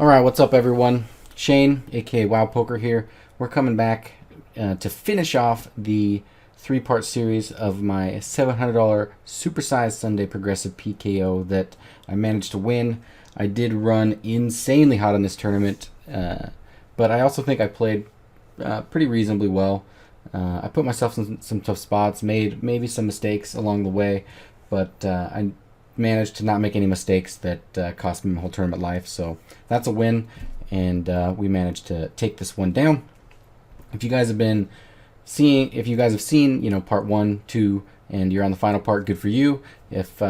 All right, what's up, everyone? Shane, aka Wow Poker here. We're coming back to finish off the three-part series of my $700 supersized Sunday progressive PKO that I managed to win. I did run insanely hot in this tournament, but I also think I played pretty reasonably well. I put myself in some tough spots, made maybe some mistakes along the way, but I managed to not make any mistakes that cost me my whole tournament life. So that's a win, and we managed to take this one down. If you guys have seen, part 1, 2, and you're on the final part, good for you. If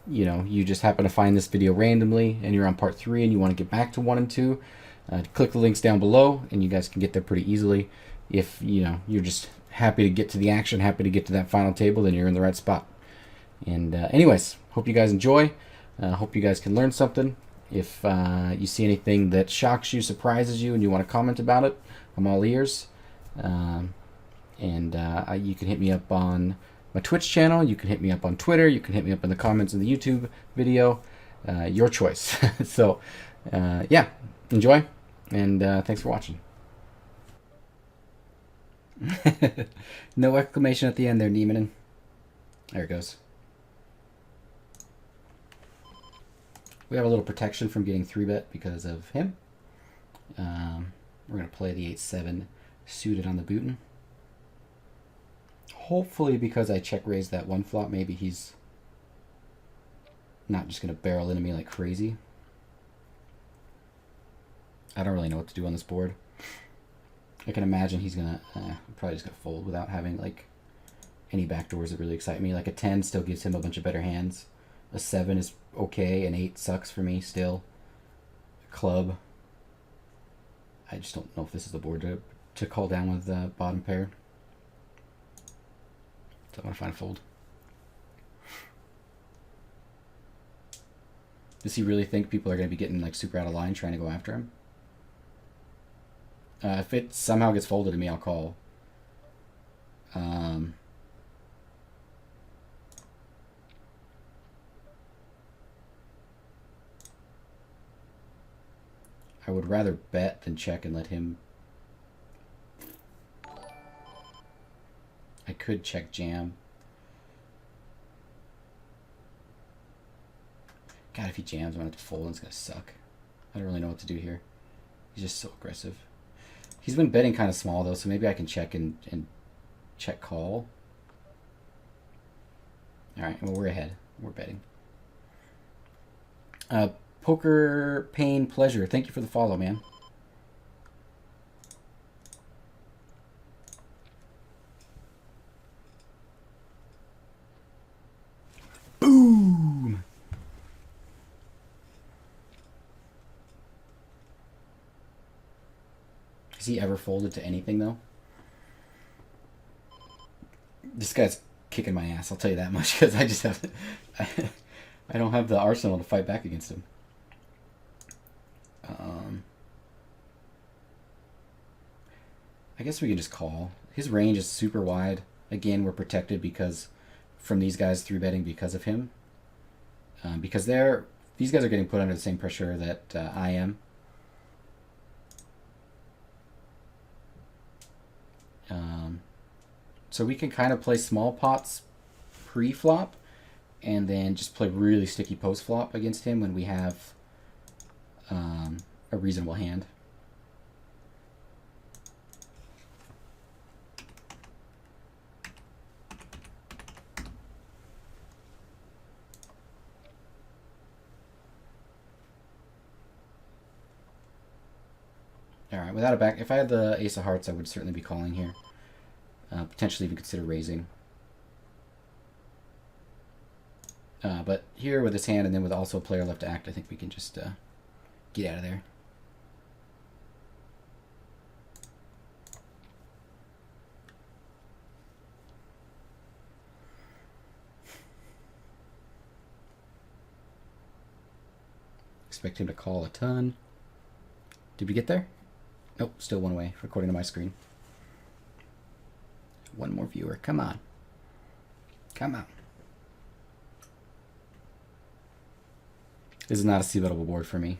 you just happen to find this video randomly and you're on part 3 and you want to get back to 1 and 2, click the links down below and you guys can get there pretty easily. If you're just happy to get to the action, happy to get to that final table, then you're in the right spot. And anyways, hope you guys enjoy. Hope you guys can learn something. If you see anything that shocks you, surprises you, and you want to comment about it, I'm all ears. You can hit me up on my Twitch channel. You can hit me up on Twitter. You can hit me up in the comments in the YouTube video. Your choice. So, yeah, enjoy, and thanks for watching. No exclamation at the end there, Neiman. There it goes. We have a little protection from getting 3-bet because of him. We're going to play the 8-7 suited on the bootin'. Hopefully, because I check raised that one flop, maybe he's not just going to barrel into me like crazy. I don't really know what to do on this board. I can imagine he's going to probably just going to fold without having like any backdoors that really excite me. Like a 10 still gives him a bunch of better hands. A 7 is okay. An 8 sucks for me still. A club. I just don't know if this is the board to call down with the bottom pair. So I want to find a fold. Does he really think people are going to be getting like super out of line trying to go after him? If it somehow gets folded to me, I'll call. I would rather bet than check and let him. I could check jam. God, if he jams, I'm going to have to fold and it's going to suck. I don't really know what to do here. He's just so aggressive. He's been betting kind of small, though, so maybe I can check and check call. All right, well, we're ahead. We're betting. Poker Pain Pleasure. Thank you for the follow, man. Boom! Has he ever folded to anything, though? This guy's kicking my ass, I'll tell you that much, because I just have... I don't have the arsenal to fight back against him. I guess we can just call. His range is super wide. Again, we're protected because from these guys 3-betting because of him. Because these guys are getting put under the same pressure that I am. So we can kind of play small pots pre-flop and then just play really sticky post-flop against him when we have a reasonable hand. All right, without a back, if I had the ace of hearts, I would certainly be calling here. Potentially even consider raising. But here with this hand and then with also a player left to act, I think we can just get out of there. Expect him to call a ton. Did we get there? Nope, still one away, according to my screen. One more viewer, come on. Come on. This is not a C-bettable board for me.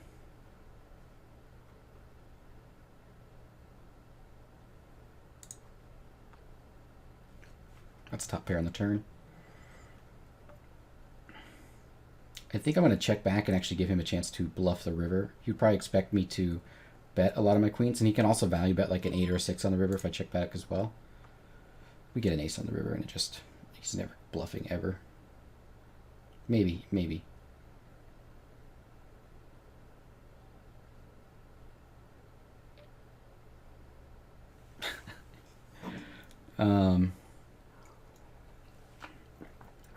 That's top pair on the turn. I think I'm going to check back and actually give him a chance to bluff the river. He would probably expect me to bet a lot of my queens, and he can also value bet like an 8 or a 6 on the river if I check back as well. We get an ace on the river, and it just, he's never bluffing ever. Maybe, maybe.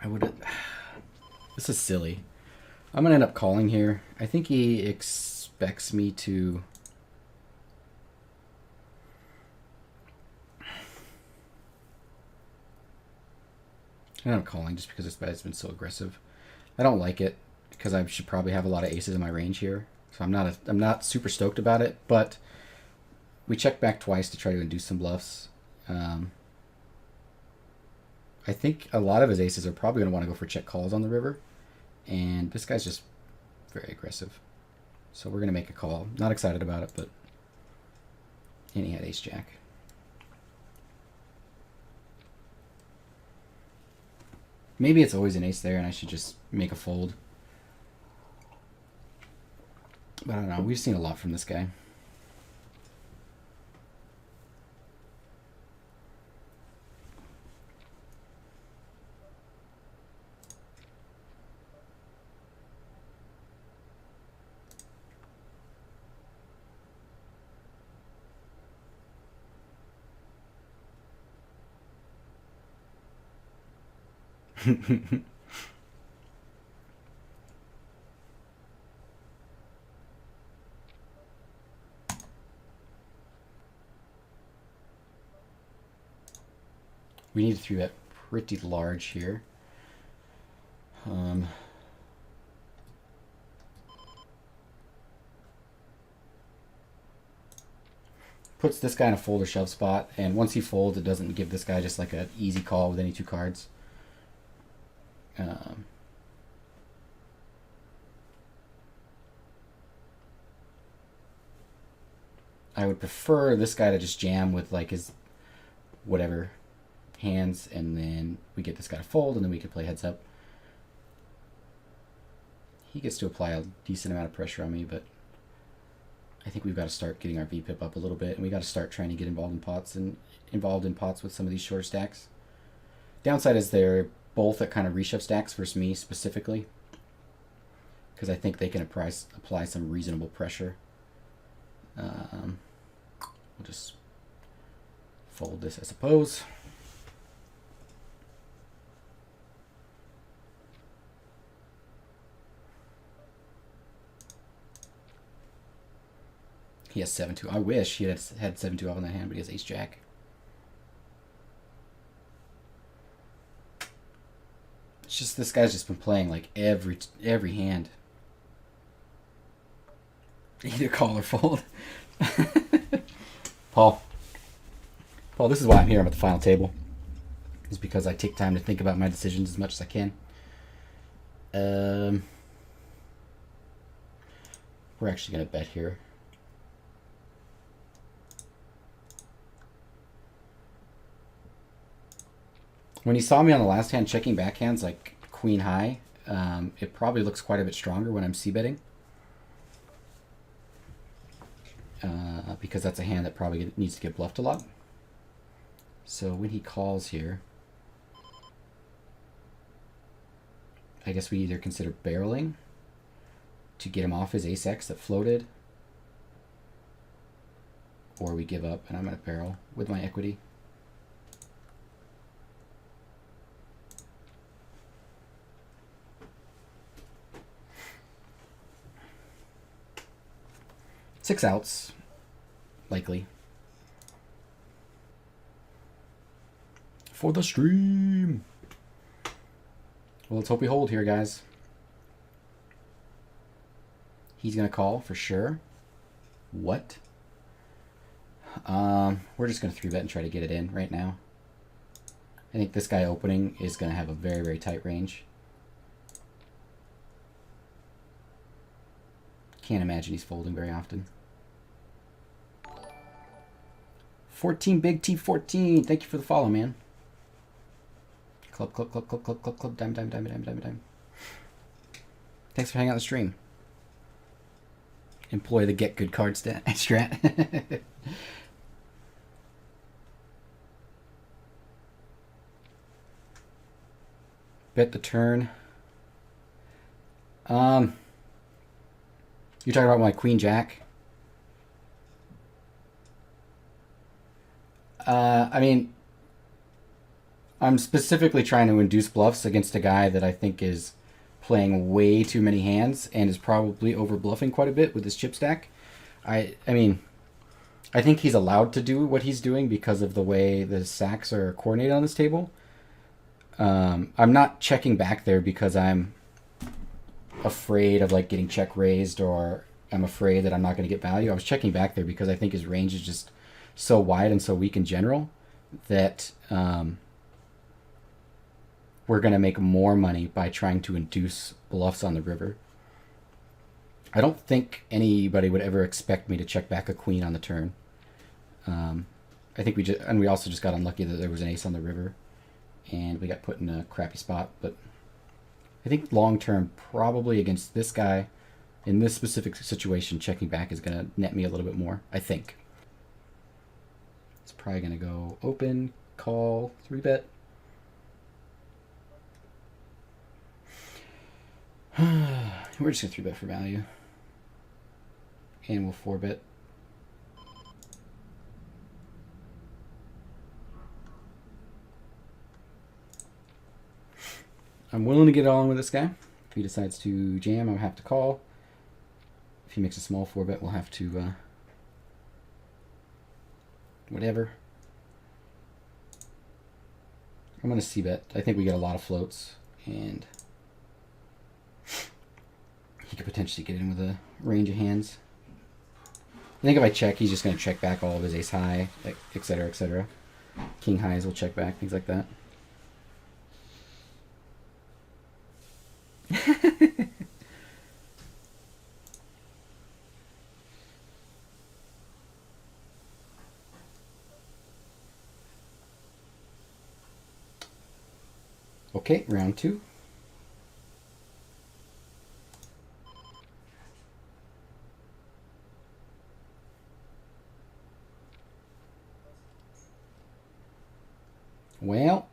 I would. This is silly. I'm gonna end up calling here. I think he expects me to. And I'm calling just because this guy's been so aggressive. I don't like it because I should probably have a lot of aces in my range here. So I'm not super stoked about it. But we checked back twice to try to induce some bluffs. I think a lot of his aces are probably going to want to go for check calls on the river. And this guy's just very aggressive. So we're going to make a call. Not excited about it, but... And he had ace jack. Maybe it's always an ace there and I should just make a fold. But I don't know. We've seen a lot from this guy. We need to 3-bet pretty large here. Puts this guy in a fold or shove spot, and once he folds, it doesn't give this guy just like an easy call with any 2 cards. I would prefer this guy to just jam with like his whatever hands, and then we get this guy to fold, and then we can play heads up. He gets to apply a decent amount of pressure on me, but I think we've got to start getting our VPIP up a little bit, and we got to start trying to get involved in pots with some of these short stacks. Downside is they're both at kind of reshove stacks versus me specifically, because I think they can apply some reasonable pressure. We'll just fold this, I suppose. He has 7-2. I wish he had 7-2 off in that hand, but he has ace jack. It's just this guy's just been playing like every hand. Either call or fold. Paul, this is why I'm here. I'm at the final table. It's because I take time to think about my decisions as much as I can. We're actually going to bet here. When he saw me on the last hand checking backhands like queen high, it probably looks quite a bit stronger when I'm c-betting. Because that's a hand that probably needs to get bluffed a lot. So when he calls here, I guess we either consider barreling to get him off his ace-x that floated, or we give up and I'm going to barrel with my equity. Six outs, likely. For the stream. Well, let's hope we hold here, guys. He's going to call for sure. What? We're just going to 3-bet and try to get it in right now. I think this guy opening is going to have a very, very tight range. Can't imagine he's folding very often. 14 Big T14. Thank you for the follow, man. Club, club, club, club, club, club, club, dime, dime, dime, dime, dime, dime. Thanks for hanging out on the stream. Employ the get good card strat. Bet the turn. You're talking about my queen jack. I mean, I'm specifically trying to induce bluffs against a guy that I think is playing way too many hands and is probably over bluffing quite a bit with his chip stack. I mean, I think he's allowed to do what he's doing because of the way the sacks are coordinated on this table. I'm not checking back there because I'm afraid of like getting check raised, or I'm afraid that I'm not going to get value. I was checking back there because I think his range is just so wide and so weak in general that we're going to make more money by trying to induce bluffs on the river. I don't think anybody would ever expect me to check back a queen on the turn. I think we also just got unlucky that there was an ace on the river and we got put in a crappy spot. But I think long term, probably against this guy in this specific situation, checking back is going to net me a little bit more, I think. It's probably going to go open, call, 3-bet. We're just going to 3-bet for value. And we'll 4-bet. I'm willing to get on with this guy. If he decides to jam, I'll have to call. If he makes a small 4-bet, we'll have to whatever. I'm going to c-bet. I think we get a lot of floats, and he could potentially get in with a range of hands. I think if I check, he's just going to check back all of his ace high, etc., etc. King highs will check back, things like that. Okay, round 2. Well,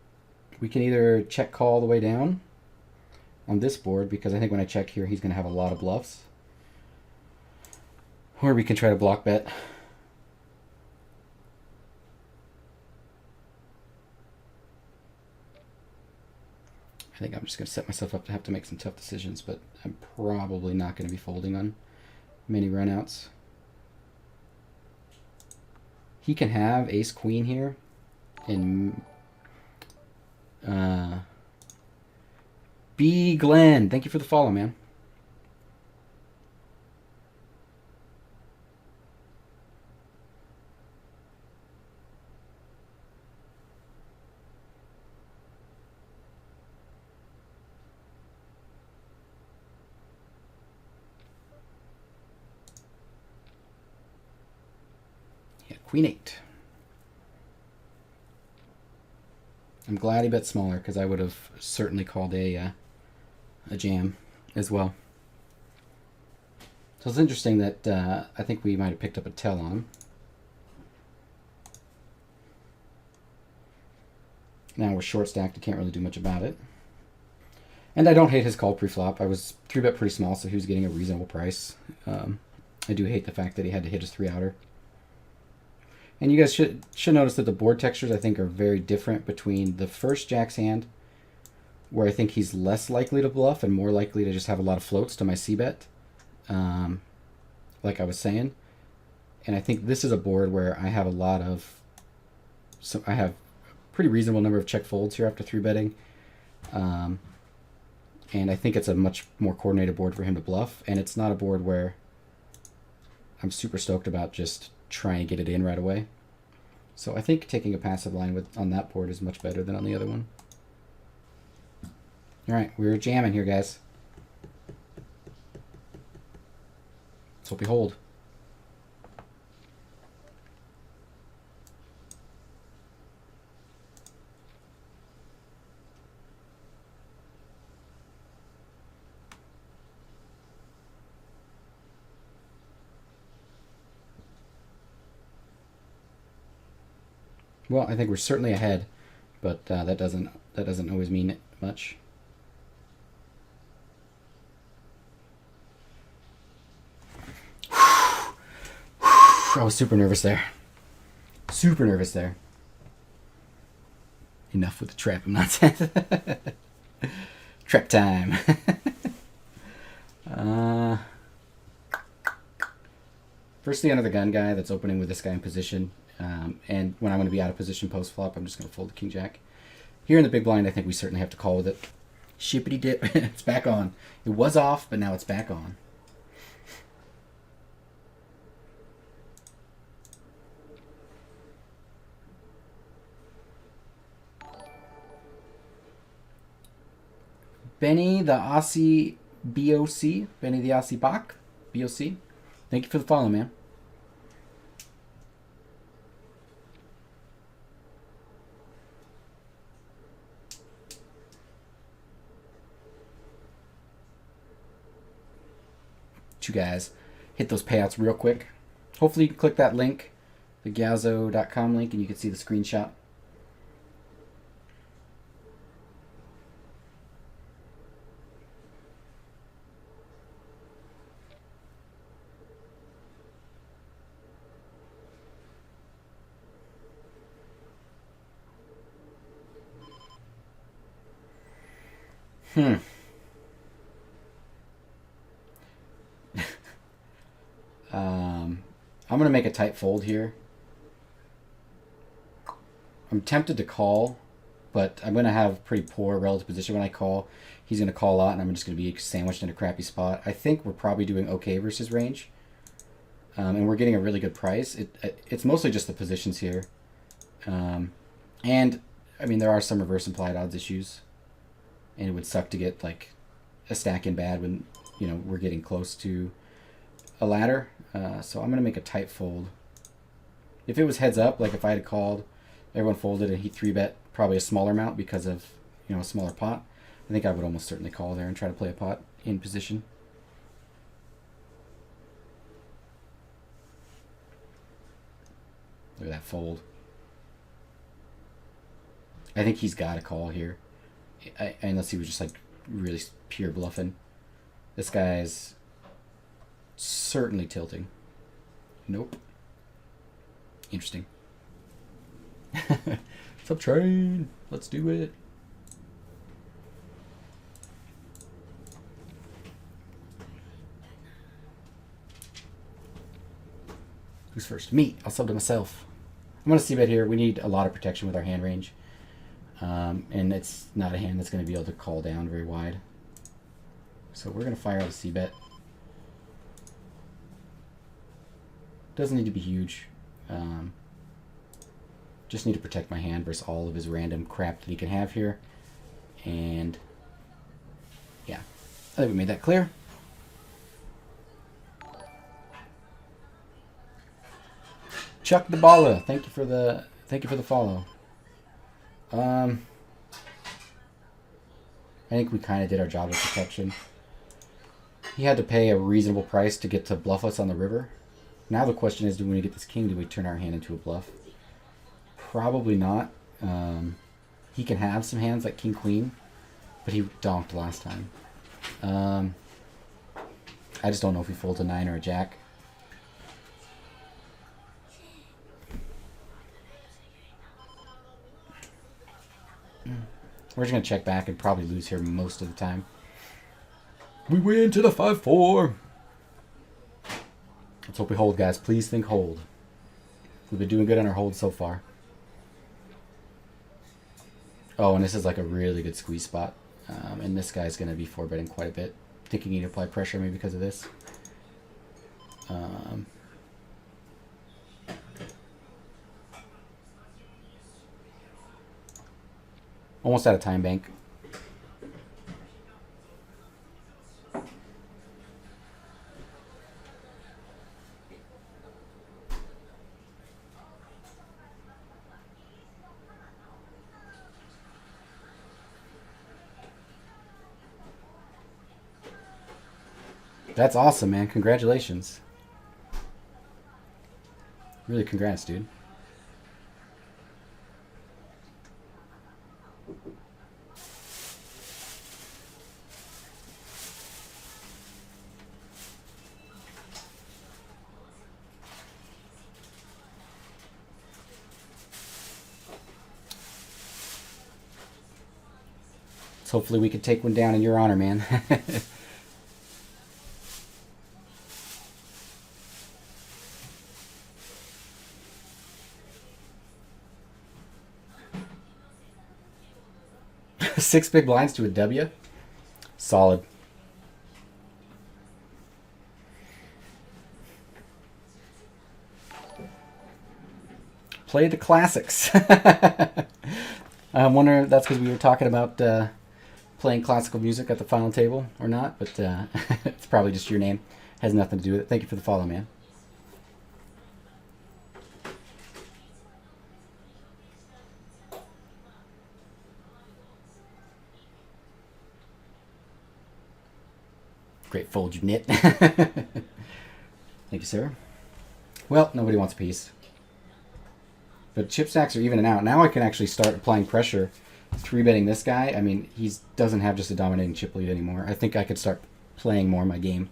we can either check call the way down on this board, because I think when I check here, he's going to have a lot of bluffs. Or we can try to block bet. I think I'm just going to set myself up to have to make some tough decisions, but I'm probably not going to be folding on many runouts. He can have ace queen here, and B. Glenn, thank you for the follow, man. Yeah, queen 8. I'm glad he bet smaller, because I would have certainly called a jam as well. So it's interesting that I think we might have picked up a tell on. Now we're short stacked, I can't really do much about it. And I don't hate his call pre-flop. I was 3-bet pretty small, so he was getting a reasonable price. I do hate the fact that he had to hit his 3-outer. And you guys should notice that the board textures, I think, are very different between the first Jack's hand, where I think he's less likely to bluff and more likely to just have a lot of floats to my c-bet, like I was saying. And I think this is a board where I have a lot of, so I have a pretty reasonable number of check folds here after 3-betting. And I think it's a much more coordinated board for him to bluff, and it's not a board where I'm super stoked about just trying to get it in right away. So I think taking a passive line on that board is much better than on the other one. All right, we're jamming here, guys. Let's hope we hold. Well, I think we're certainly ahead, but that doesn't always mean much. I was super nervous there. Super nervous there. Enough with the trap nonsense. Trap time. Firstly, under the gun guy that's opening with this guy in position. And when I'm going to be out of position post flop, I'm just going to fold the king jack. Here in the big blind, I think we certainly have to call with it. Shippity dip. It's back on. It was off, but now it's back on. Benny the Aussie BOC. Benny the Aussie Bach. BOC. Thank you for the follow, man. You guys hit those payouts real quick. Hopefully you can click that link, the Gazzo.com link, and you can see the screenshot. I'm going to make a tight fold here. I'm tempted to call, but I'm going to have pretty poor relative position when I call. He's going to call a lot, and I'm just going to be sandwiched in a crappy spot. I think we're probably doing okay versus range, and we're getting a really good price. It's mostly just the positions here. And, I mean, there are some reverse implied odds issues, and it would suck to get, like, a stack in bad when, you know, we're getting close to a ladder. So I'm going to make a tight fold. If it was heads up, like if I had called, everyone folded and he 3-bet probably a smaller amount because of, you know, a smaller pot, I think I would almost certainly call there and try to play a pot in position. Look at that fold. I think he's got a call here. Unless he was just like really pure bluffing. This guy's certainly tilting. Nope. Interesting. Sub train. Let's do it. Who's first? Me. I'll sub to myself. I'm going to c-bet here. We need a lot of protection with our hand range. And it's not a hand that's going to be able to call down very wide. So we're going to fire out a c-bet. Doesn't need to be huge. Just need to protect my hand versus all of his random crap that he can have here. And yeah, I think we made that clear. Chuck the Balla, thank you for the follow. I think we kind of did our job of protection. He had to pay a reasonable price to get to bluff us on the river. Now the question is, do we get this king? Do we turn our hand into a bluff? Probably not. He can have some hands like king queen, but he donked last time. I just don't know if he folds a 9 or a jack. We're just going to check back and probably lose here most of the time. We win to the 5-4. Let's hope we hold, guys. Please think hold. We've been doing good on our hold so far. Oh, and this is like a really good squeeze spot. And this guy's going to be 4-betting quite a bit. Thinking he'd apply pressure maybe because of this. Almost out of time bank. That's awesome, man. Congratulations. Really congrats, dude. So hopefully we can take one down in your honor, man. 6 big blinds to a W. Solid. Play the classics. I'm wondering if that's because we were talking about playing classical music at the final table or not, but it's probably just your name. Has nothing to do with it. Thank you for the follow, man. Great fold, you nit. Thank you, sir. Well, nobody wants a piece. But chip stacks are evening out. Now I can actually start applying pressure. 3-betting this guy. I mean, he doesn't have just a dominating chip lead anymore. I think I could start playing more in my game.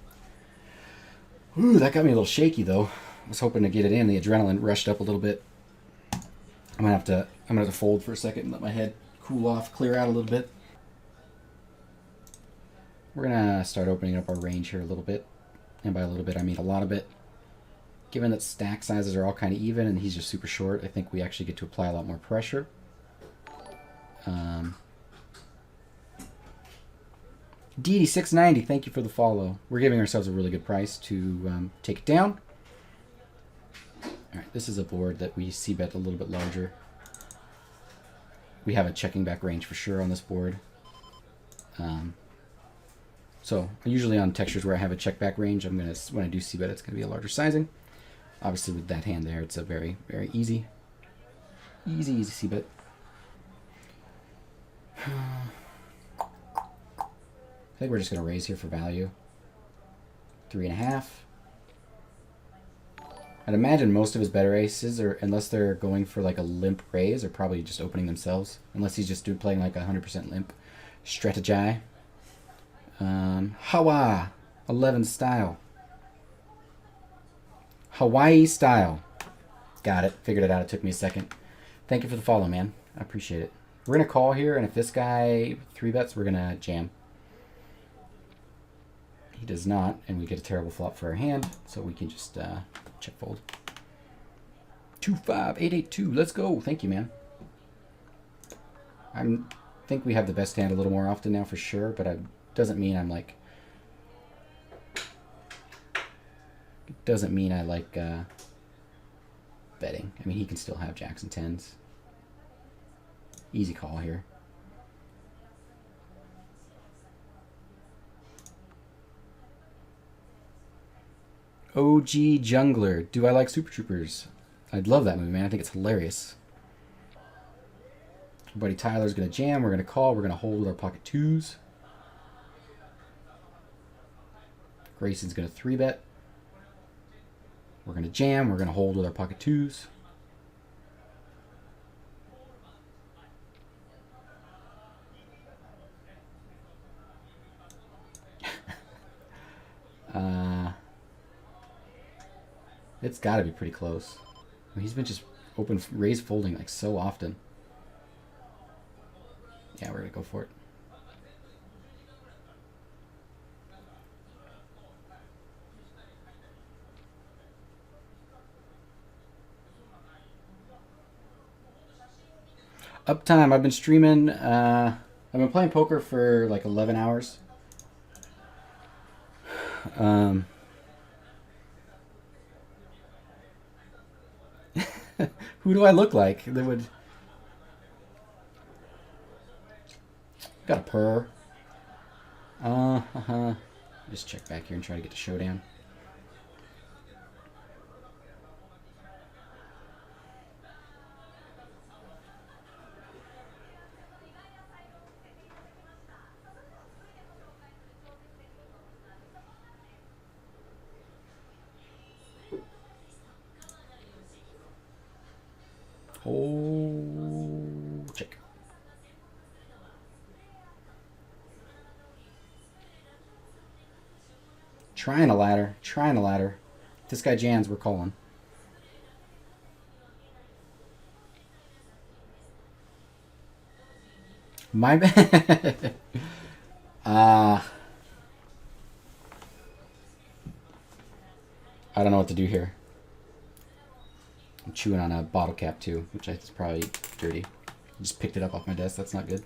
Ooh, that got me a little shaky, though. I was hoping to get it in. The adrenaline rushed up a little bit. I'm gonna have to fold for a second and let my head cool off, clear out a little bit. We're gonna start opening up our range here a little bit. And by a little bit, I mean a lot of it. Given that stack sizes are all kind of even and he's just super short, I think we actually get to apply a lot more pressure. DD690, thank you for the follow. We're giving ourselves a really good price to take it down. All right, this is a board that we c-bet a little bit larger. We have a checking back range for sure on this board. So usually on textures where I have a check back range, when I do c-bet, it's gonna be a larger sizing. Obviously with that hand there, it's a very, very easy c-bet. I think we're just going to raise here for value. 3.5. I'd imagine most of his better aces, or unless they're going for like a limp raise, are probably just opening themselves. Unless he's just playing like 100% limp strategy. Hawa 11 style. Hawaii style. Got it. Figured it out. It took me a second. Thank you for the follow, man. I appreciate it. We're going to call here, and if this guy 3-bets, we're going to jam. He does not, and we get a terrible flop for our hand, so we can just check fold. 25882. Let's go. Thank you, man. I think we have the best hand a little more often now for sure, but it doesn't mean I'm like... It doesn't mean I like betting. I mean, he can still have jacks and tens. Easy call here. OG Jungler. Do I like Super Troopers? I'd love that movie, man. I think it's hilarious. Buddy Tyler's going to jam. We're going to call. We're going to hold with our pocket twos. Grayson's going to 3-bet. We're going to jam. We're going to hold with our pocket twos. It's got to be pretty close. I mean, he's been just open raise folding like so often. Yeah, we're going to go for it. Uptime. I've been streaming. I've been playing poker for like 11 hours. Who do I look like that would... Got a purr. Just check back here and try to get the showdown. Oh, check. Trying a ladder. Trying a ladder. If this guy jams, we're calling. My bad. I don't know what to do here. I'm chewing on a bottle cap too, which is probably dirty. Just picked it up off my desk. That's not good.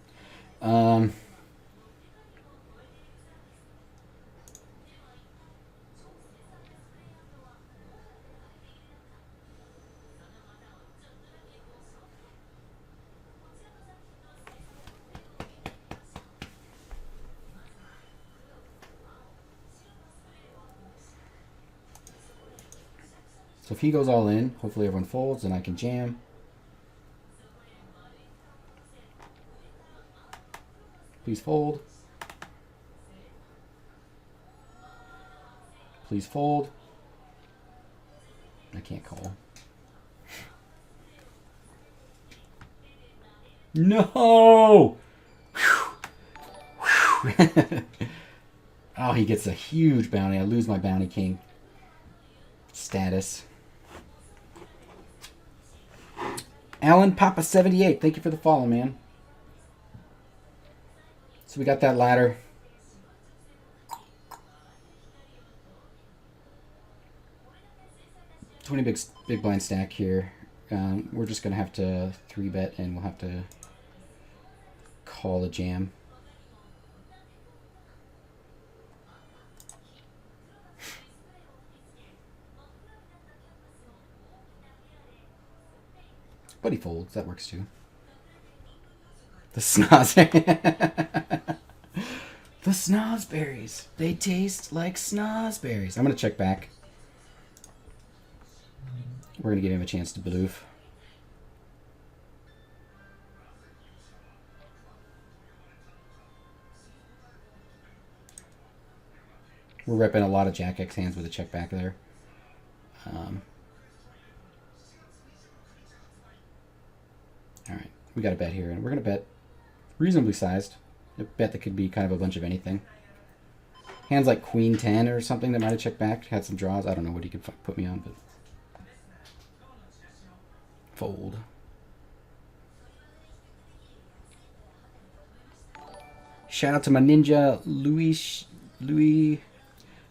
So if he goes all in, hopefully everyone folds and I can jam. Please fold. Please fold. I can't call. No! Oh, he gets a huge bounty. I lose my bounty king status. Alan Papa 78, thank you for the follow, man. So we got that ladder. Big blind stack here. We're just gonna have to 3-bet and we'll have to call a jam. But he folds. That works too. The snozberries. The snozberries. They taste like snozberries. I'm going to check back. We're going to give him a chance to bloof. We're repping a lot of Jack X hands with a check back there. Alright, we got a bet here, and we're going to bet reasonably sized. A bet that could be kind of a bunch of anything. Hands like Queen 10 or something that might have checked back, had some draws. I don't know what he could put me on, but fold. Shout out to my ninja Louis.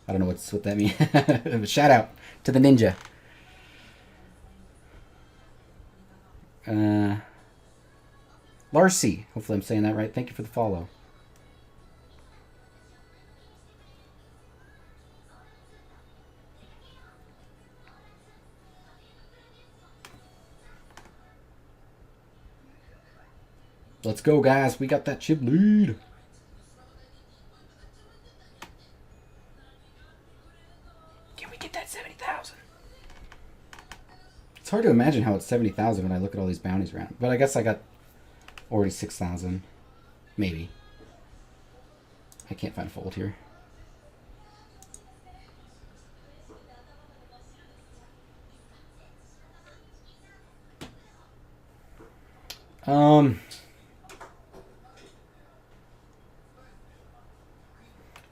I don't know what that means. Shout out to the ninja. Larcy, hopefully I'm saying that right. Thank you for the follow. Let's go, guys. We got that chip lead. Can we get that 70,000? It's hard to imagine how it's 70,000 when I look at all these bounties around. But I guess I got already 6,000. Maybe. I can't find a fold here.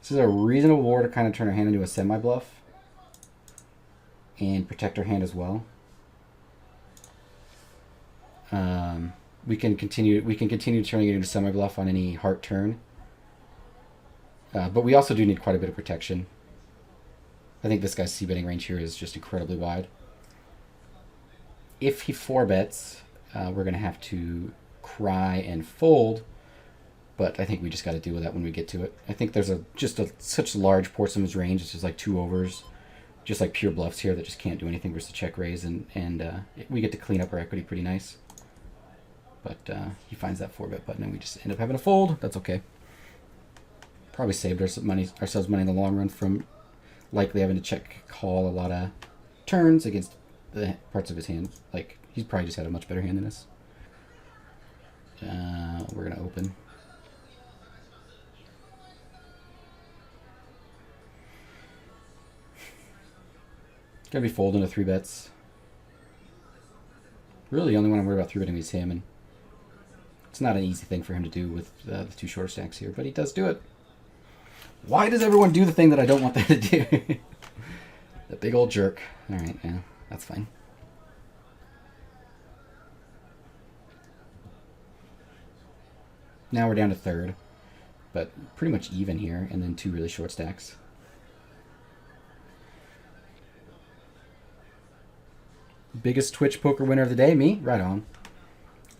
This is a reasonable war to kind of turn our hand into a semi-bluff and protect our hand as well. We can continue turning it into semi-bluff on any heart turn. But we also do need quite a bit of protection. I think this guy's c-betting range here is just incredibly wide. If he 4-bets, we're going to have to cry and fold. But I think we just got to deal with that when we get to it. I think there's such large portion of his range. It's just like 2 overs, just like pure bluffs here that just can't do anything versus check raise, and we get to clean up our equity pretty nice. But he finds that 4-bet button, and we just end up having a fold. That's okay. Probably saved ourselves money in the long run from likely having to check call a lot of turns against the parts of his hand. Like, he's probably just had a much better hand than us. We're gonna open. Gonna be folding to 3-bets. Really, the only one I'm worried about 3-betting is him, and it's not an easy thing for him to do with the 2 short stacks here, but he does do it. Why does everyone do the thing that I don't want them to do? The big old jerk. All right, yeah, that's fine. Now we're down to third, but pretty much even here, and then 2 really short stacks. Biggest Twitch poker winner of the day, me? Right on.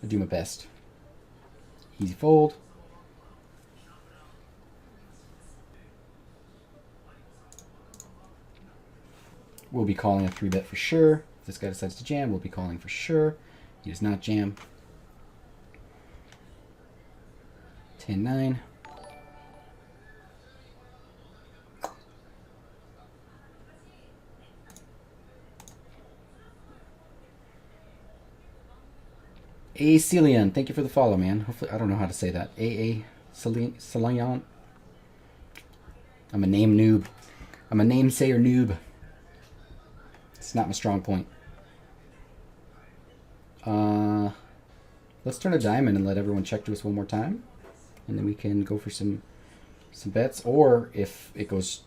I do my best. Easy fold. We'll be calling a 3-bet for sure. If this guy decides to jam, we'll be calling for sure. He does not jam. 10-9. A. Celian, thank you for the follow, man. Hopefully, I don't know how to say that. A. Celian. I'm a name noob. I'm a namesayer noob. It's not my strong point. Let's turn a diamond and let everyone check to us one more time, and then we can go for some bets. Or if it goes,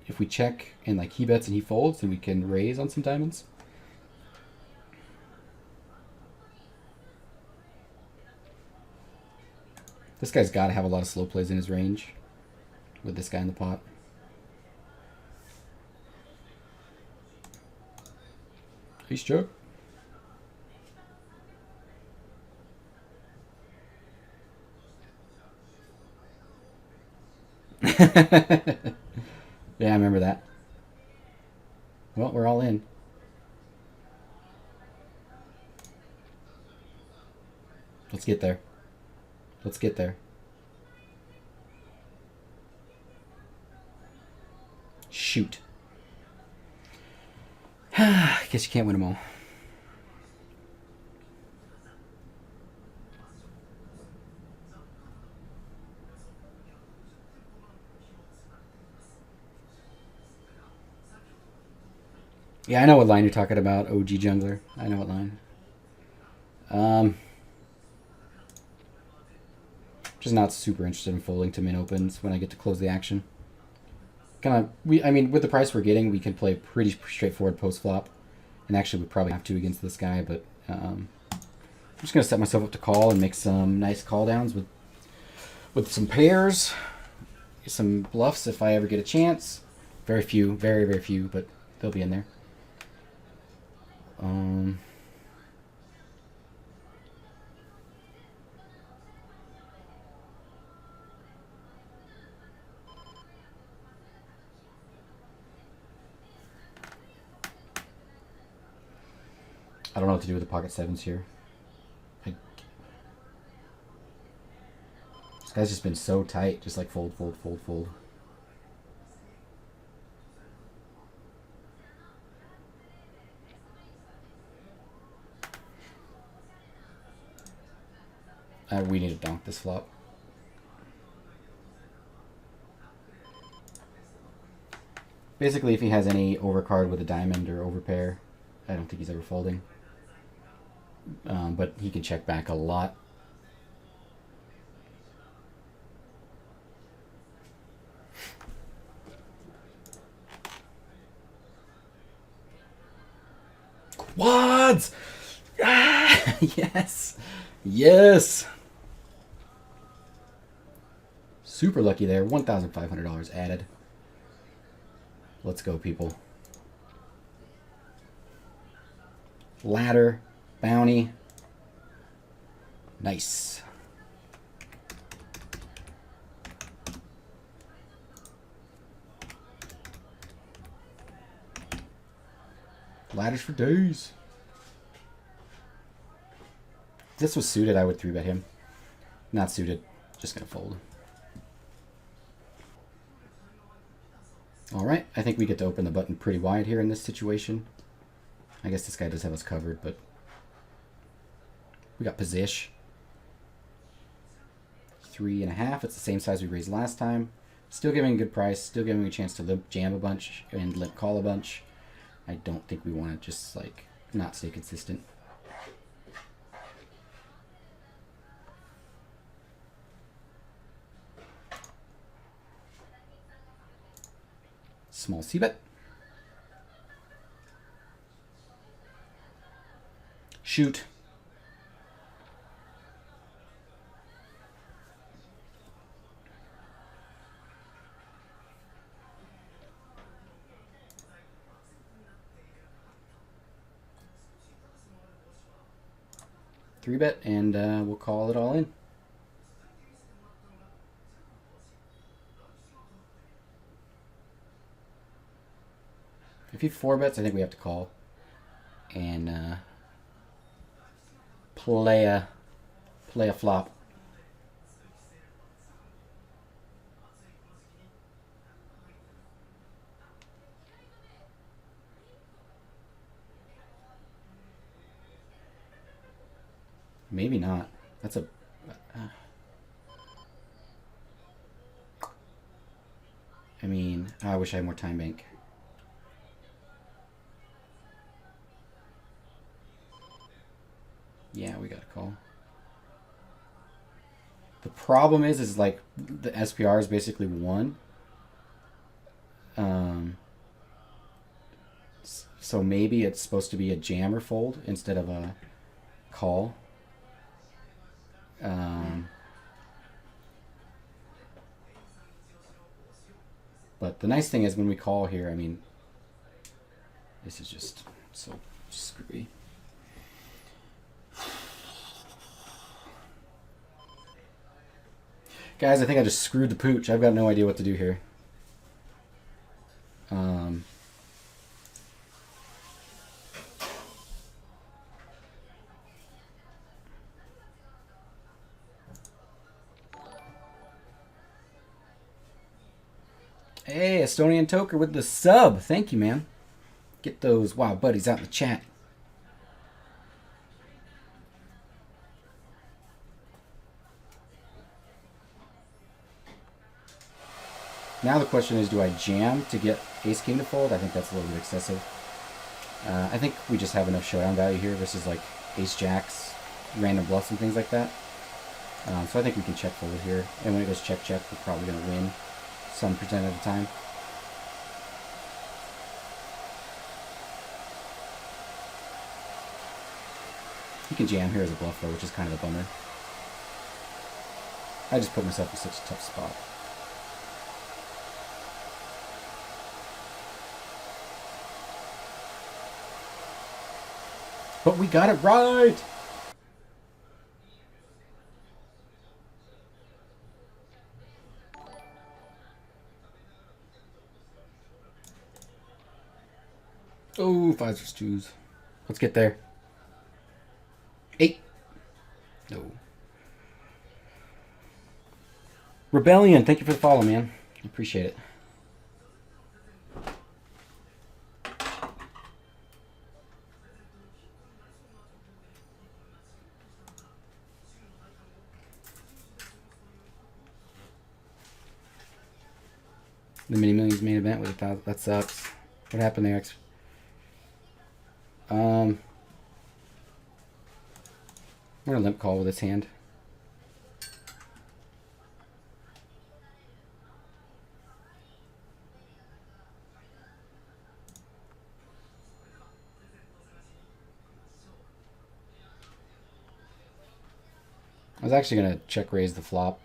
if we check and like he bets and he folds, then we can raise on some diamonds. This guy's got to have a lot of slow plays in his range with this guy in the pot. Ace joke. Yeah, I remember that. Well, we're all in. Let's get there. Let's get there. Shoot. I guess you can't win them all. Yeah, I know what line you're talking about, OG Jungler. I know what line. Just not super interested in folding to min opens when I get to close the action. I mean, with the price we're getting, we can play pretty straightforward post flop, and actually we probably have to against this guy. But I'm just gonna set myself up to call and make some nice call downs with some pairs, some bluffs if I ever get a chance. Very few, very few, but they'll be in there. I don't know what to do with the pocket sevens here. This guy's just been so tight, just like fold, fold, fold, fold. We need to donk this flop. Basically, if he has any overcard with a diamond or overpair, I don't think he's ever folding. But he can check back a lot. Quads! Ah, yes! Yes! Super lucky there. $1,500 added. Let's go, people. Ladder. Bounty. Nice. Ladders for days. If this was suited, I would 3-bet him. Not suited. Just gonna fold. Alright, I think we get to open the button pretty wide here in this situation. I guess this guy does have us covered, but we got position. 3.5. It's the same size we raised last time. Still giving a good price. Still giving a chance to limp jam a bunch and limp call a bunch. I don't think we want to just like not stay consistent. Small c-bet. Shoot. 3-bet, and we'll call it all in. If he 4-bets, I think we have to call and play a flop. Maybe not. That's a. I mean, I wish I had more time bank. Yeah, we got to call. The problem is like the SPR is basically 1. So maybe it's supposed to be a jam or fold instead of a call. But the nice thing is when we call here, I mean, this is just so screwy. Guys, I think I just screwed the pooch. I've got no idea what to do here. Hey, Estonian Toker with the sub. Thank you, man. Get those wild buddies out in the chat. Now the question is, do I jam to get ace-king to fold? I think that's a little bit excessive. I think we just have enough showdown value here versus like ace-jacks, random bluffs, and things like that. So I think we can check fold here. And when it goes check-check, we're probably going to win some percent of the time. He can jam here as a bluff, though, which is kind of a bummer. I just put myself in such a tough spot. But we got it right! Oh, 5s versus 2s. Let's get there. 8. No. Rebellion, thank you for the follow, man. Appreciate it. The Mini Millions main event with 1,000. That sucks. What happened there, X? We're gonna limp call with his hand. I was actually gonna check raise the flop.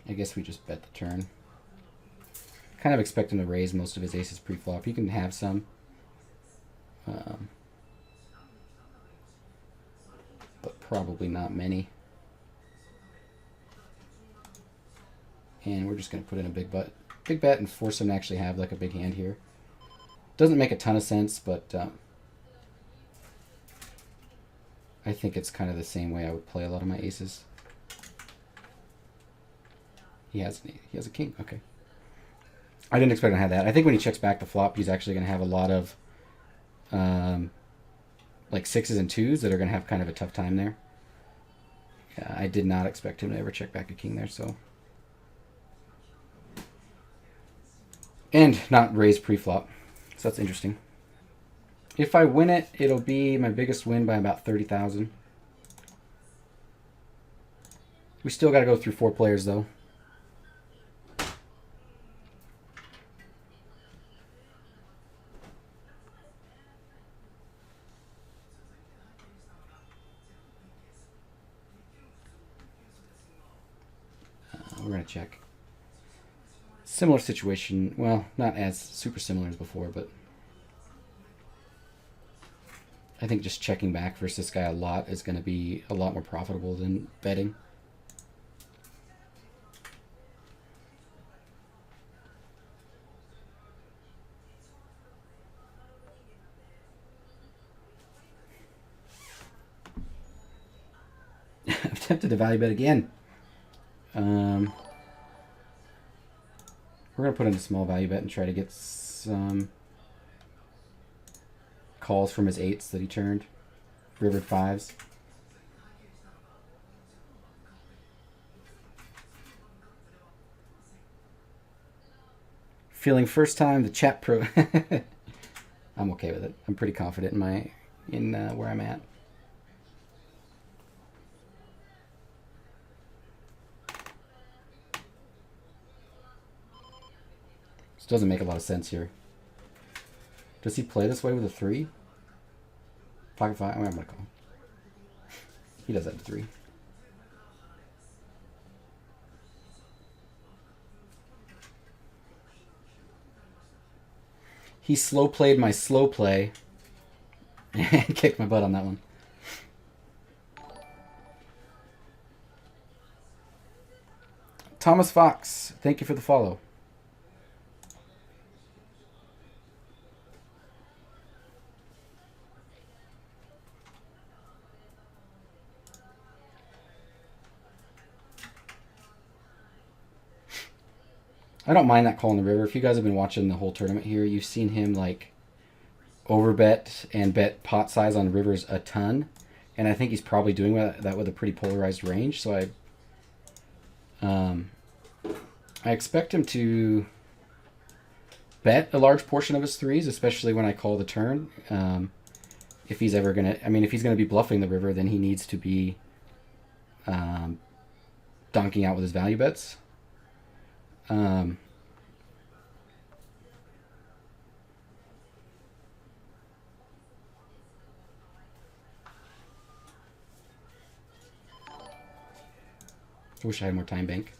I guess we just bet the turn. Kind of expect him to raise most of his aces pre-flop. He can have some. But probably not many. And we're just going to put in a big bet and force him to actually have like a big hand here. Doesn't make a ton of sense, but I think it's kind of the same way I would play a lot of my aces. He has a king. Okay. I didn't expect him to have that. I think when he checks back the flop, he's actually going to have a lot of like 6s and 2s that are going to have kind of a tough time there. Yeah, I did not expect him to ever check back a king there, so. And not raise pre-flop. So that's interesting. If I win it, it'll be my biggest win by about 30,000. We still got to go through 4 players, though. We're going to check. Similar situation. Well, not as super similar as before, but I think just checking back versus this guy a lot is going to be a lot more profitable than betting. I'm tempted to value bet again. We're going to put in a small value bet and try to get some calls from his 8s that he turned. River 5s. Feeling first time the chat pro. I'm okay with it. I'm pretty confident in where I'm at. This doesn't make a lot of sense here. Does he play this way with a 3? Pocket 5? I'm gonna call. He does have a 3. He slow played my slow play and kicked my butt on that one. Thomas Fox, thank you for the follow. I don't mind that call in the river. If you guys have been watching the whole tournament here, you've seen him like overbet and bet pot size on rivers a ton. And I think he's probably doing that with a pretty polarized range. So I expect him to bet a large portion of his 3s, especially when I call the turn. If he's ever going to, I mean, if he's going to be bluffing the river, then he needs to be donking out with his value bets. I wish I had more time bank.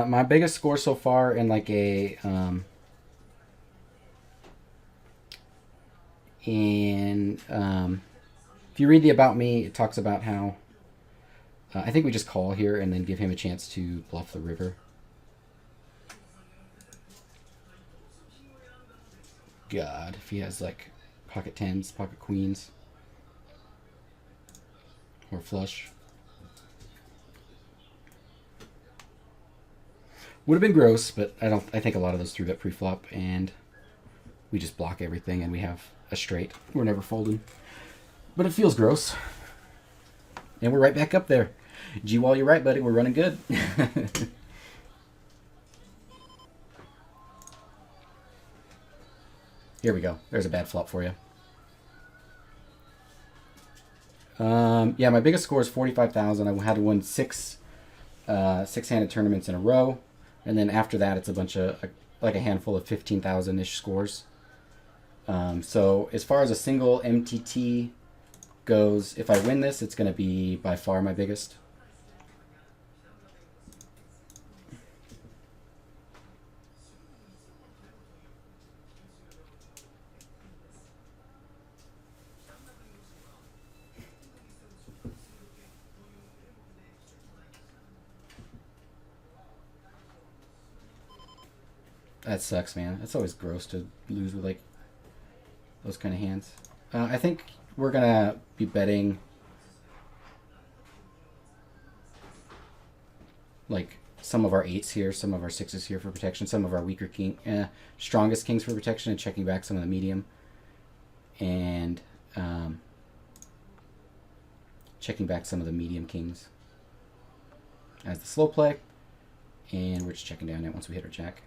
My biggest score so far in like a if you read the about me, it talks about how I think we just call here and then give him a chance to bluff the river. God, if he has like pocket 10s, pocket queens, or flush. Would have been gross, but I think a lot of those 3-bet pre-flop, and we just block everything, and we have a straight. We're never folding, but it feels gross. And we're right back up there. G-Wall, you're right, buddy. We're running good. Here we go. There's a bad flop for you. Yeah, my biggest score is 45,000. I had to win six-handed tournaments in a row. And then after that, it's a bunch of, like a handful of 15,000-ish scores. So as far as a single MTT goes, if I win this, it's going to be by far my biggest. That sucks, man. It's always gross to lose with like those kind of hands. I think we're gonna be betting like some of our 8s here, some of our 6s here for protection, some of our weaker strongest kings for protection, and checking back some of the medium, and checking back some of the medium kings as the slow play, and we're just checking down it once we hit our jack.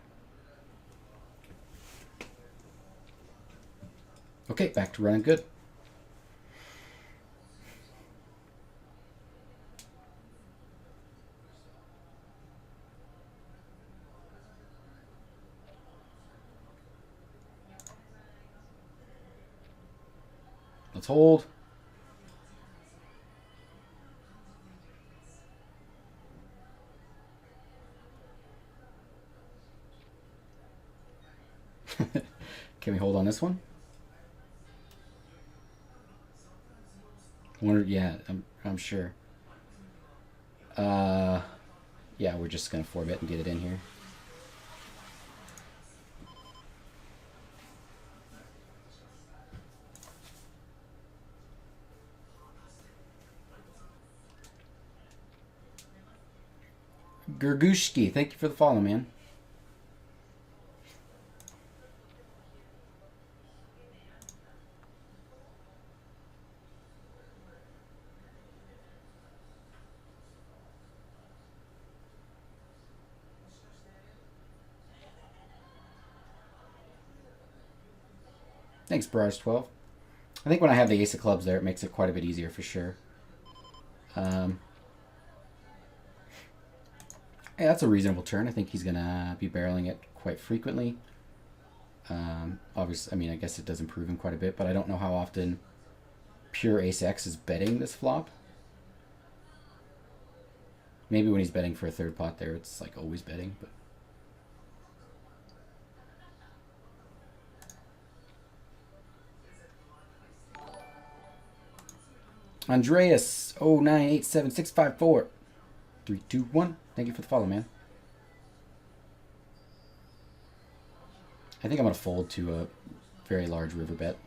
Okay, back to running good. Let's hold. Can we hold on this one? Yeah, I'm sure. Yeah, we're just gonna 4-bet and get it in here. Gurgushki, thank you for the follow, man. Thanks, Barrage12. I think when I have the ace of clubs there, it makes it quite a bit easier for sure. Yeah, that's a reasonable turn. I think he's going to be barreling it quite frequently. Obviously, I mean, I guess it does improve him quite a bit, but I don't know how often pure ace-x is betting this flop. Maybe when he's betting for a third pot there, it's like always betting, but... Andreas 0987654 321. Thank you for the follow, man. I think I'm gonna fold to a very large river bet.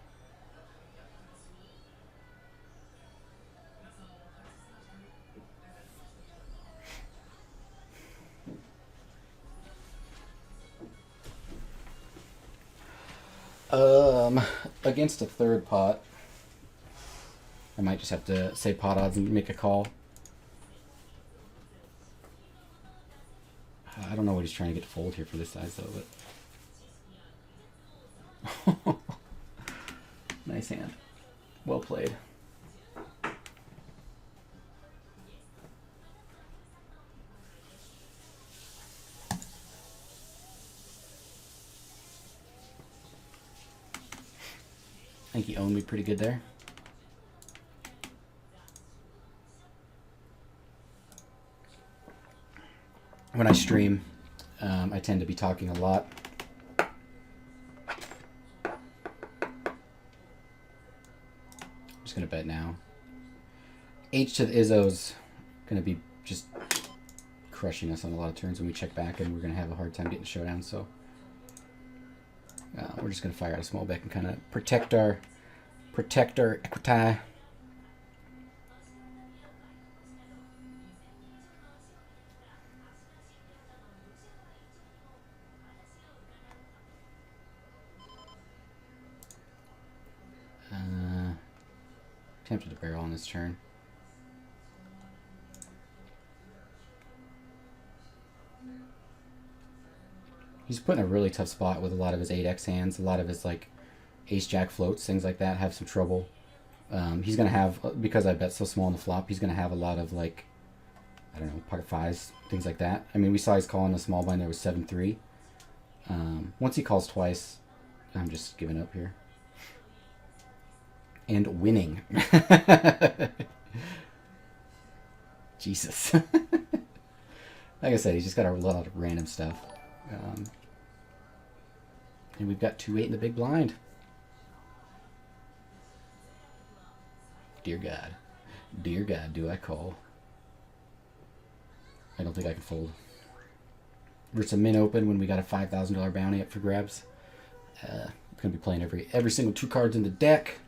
Against a third pot, I might just have to say pot odds and make a call. I don't know what he's trying to get to fold here for this size though, but nice hand. Well played. I think he owned me pretty good there. When I stream, I tend to be talking a lot. I'm just gonna bet now. H to the Izzo's gonna be just crushing us on a lot of turns when we check back, and we're gonna have a hard time getting showdown. So we're just gonna fire out a small bet and kind of protect our equity. Tempted to barrel on this turn. He's put in a really tough spot with a lot of his 8x hands, a lot of his like ace-jack floats, things like that have some trouble. He's going to have, because I bet so small on the flop, he's going to have a lot of like, I don't know, pocket fives, things like that. I mean, we saw he's calling the small blind there was 7-3. Once he calls twice, I'm just giving up here. And winning. Jesus. Like I said, he's just got a lot of random stuff. And we've got 2-8 in the big blind. Dear God. Dear God, do I call? I don't think I can fold. Versus a min open when we got a $5,000 bounty up for grabs. I'm going to be playing every single 2 cards in the deck.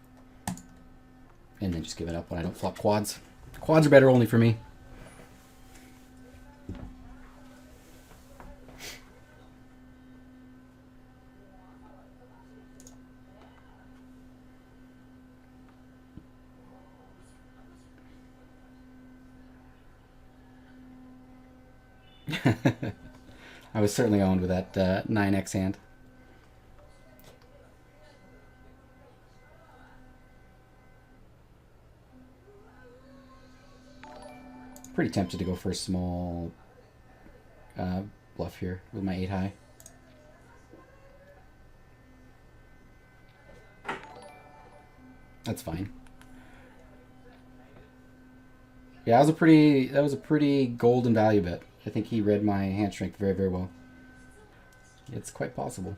And then just give it up when I don't flop quads. Quads are better only for me. I was certainly owned with that 9x hand. Pretty tempted to go for a small bluff here with my 8 high. That's fine. Yeah, that was a pretty golden value bet. I think he read my hand strength very, very well. It's quite possible.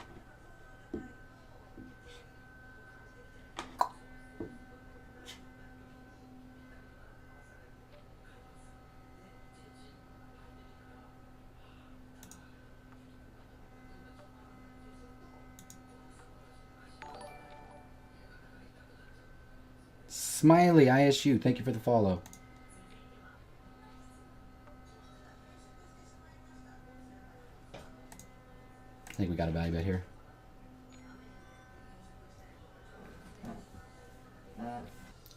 Smiley ISU, thank you for the follow. I think we got a value bet here.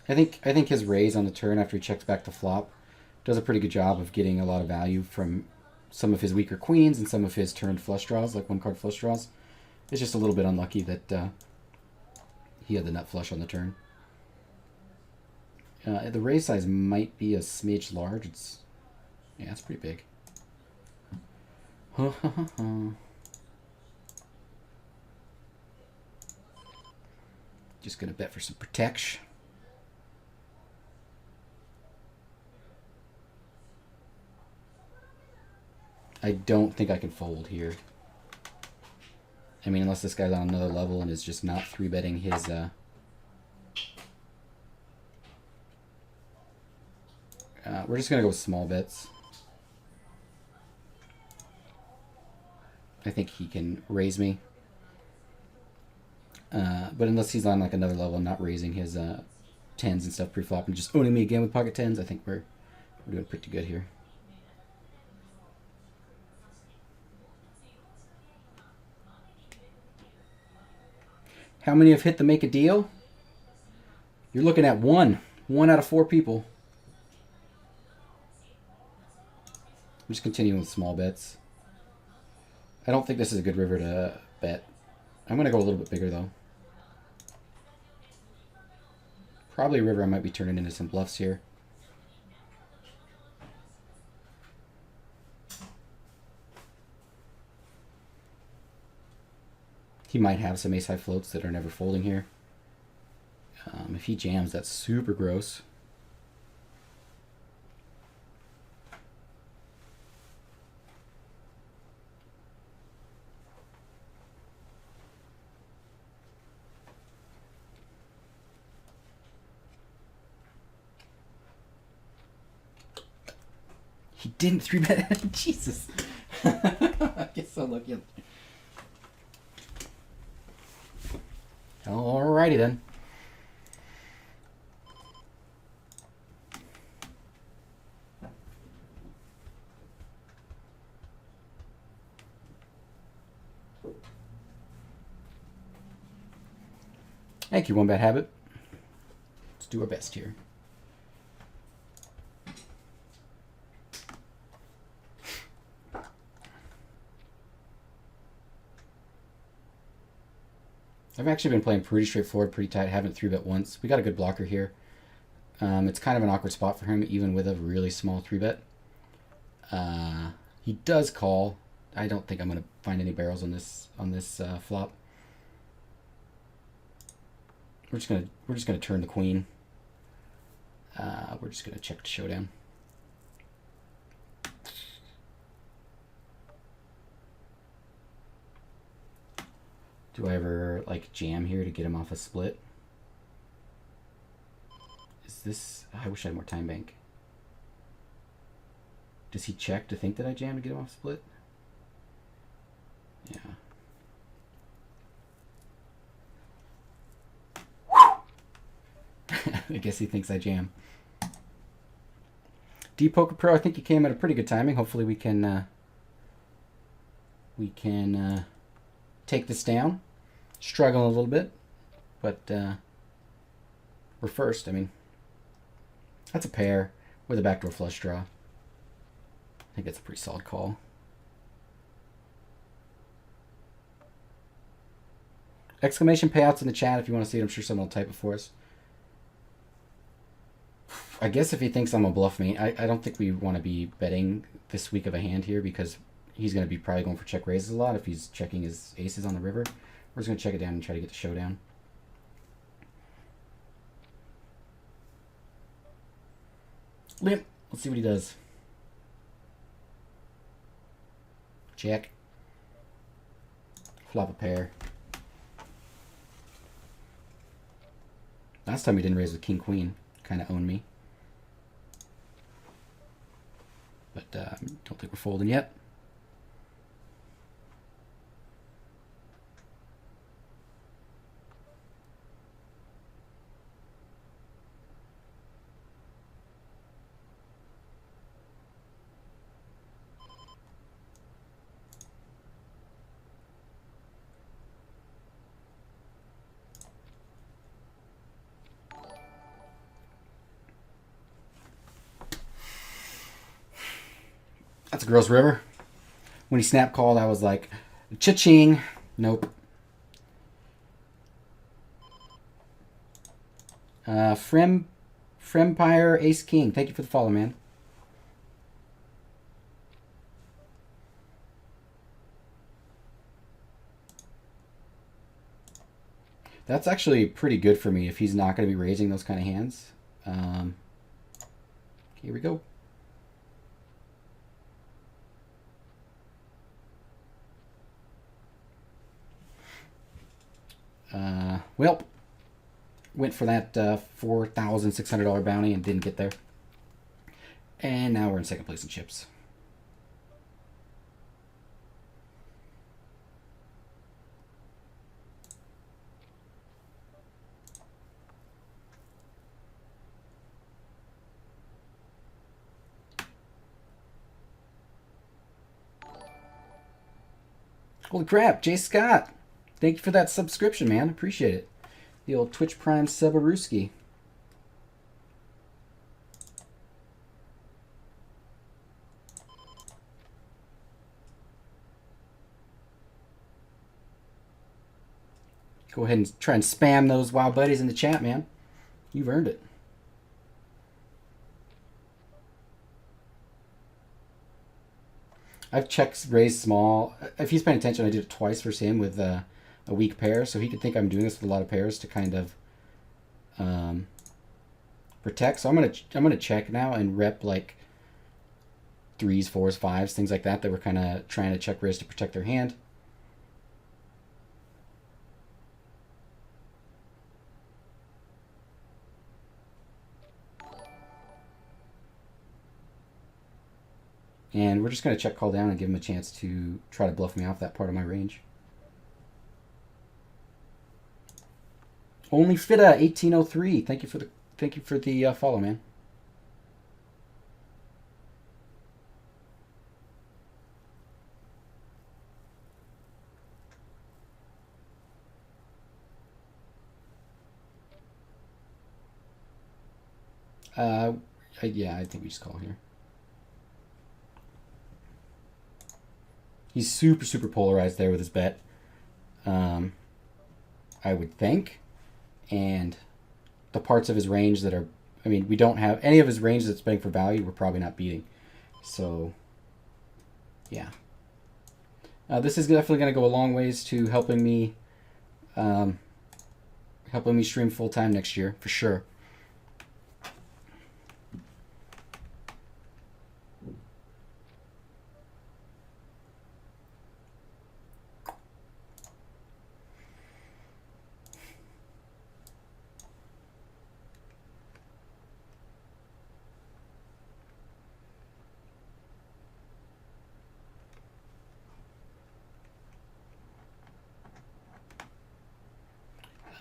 I think his raise on the turn after he checks back the flop does a pretty good job of getting a lot of value from some of his weaker queens and some of his turned flush draws, like one card flush draws. It's just a little bit unlucky that he had the nut flush on the turn. The raise size might be a smidge large. Yeah, it's pretty big. Just gonna bet for some protection. I don't think I can fold here. I mean, unless this guy's on another level and is just not 3-betting his... we're just going to go with small bets. I think he can raise me. But unless he's on like another level and not raising his 10s and stuff pre-flop and just owning me again with pocket 10s, I think we're doing pretty good here. How many have hit the make a deal? You're looking at one. 1 out of 4 people. I'm just continuing with small bets. I don't think this is a good river to bet. I'm going to go a little bit bigger, though. Probably a river I might be turning into some bluffs here. He might have some ace-high floats that are never folding here. If he jams, that's super gross. He didn't 3-bet. Jesus. I get so lucky. Alrighty then. Thank you, One Bad Habit. Let's do our best here. I've actually been playing pretty straightforward, pretty tight. Haven't 3-bet once. We got a good blocker here. It's kind of an awkward spot for him, even with a really small 3-bet. He does call. I don't think I'm going to find any barrels on this flop. We're just gonna turn the queen. We're just gonna check the showdown. Do I ever like jam here to get him off a split? Is this? I wish I had more time bank. Does he check to think that I jam to get him off split? Yeah. I guess he thinks I jam. D-Poker Pro, I think you came at a pretty good timing. Hopefully we can take this down. Struggling a little bit, but we're first. I mean, that's a pair with a backdoor flush draw. I think that's a pretty solid call. Exclamation payouts in the chat if you want to see it. I'm sure someone will type it for us. I guess if he thinks I'm going to bluff me, I don't think we want to be betting this weak of a hand here because he's going to be probably going for check raises a lot if he's checking his aces on the river. We're just going to check it down and try to get the showdown. Limp. Let's see what he does. Check. Flop a pair. Last time he didn't raise with king queen. Kind of owned me. But don't think we're folding yet. That's a gross river. When he snap called, I was like, cha-ching. Nope. Frempire Ace King. Thank you for the follow, man. That's actually pretty good for me if he's not going to be raising those kind of hands. Here we go. Well, went for that $4,600 bounty and didn't get there. And now we're in second place in chips. Holy crap, Jay Scott. Thank you for that subscription, man. Appreciate it. The old Twitch Prime Sebaruski. Go ahead and try and spam those wild buddies in the chat, man. You've earned it. I've checked raised small. If he's paying attention, I did it twice for him with a weak pair, so he could think I'm doing this with a lot of pairs to kind of protect. So I'm gonna check now and rep like 3s, 4s, 5s, things like that that we're kind of trying to check raise to protect their hand. And we're just going to check call down and give him a chance to try to bluff me off that part of my range. Only Fitta 1803. Thank you for the follow, man. Yeah, I think we just call here. He's super, super polarized there with his bet. I would think. And the parts of his range that are, I mean, we don't have any of his range that's betting for value, we're probably not beating. So, yeah. This is definitely going to go a long ways to helping me stream full-time next year, for sure.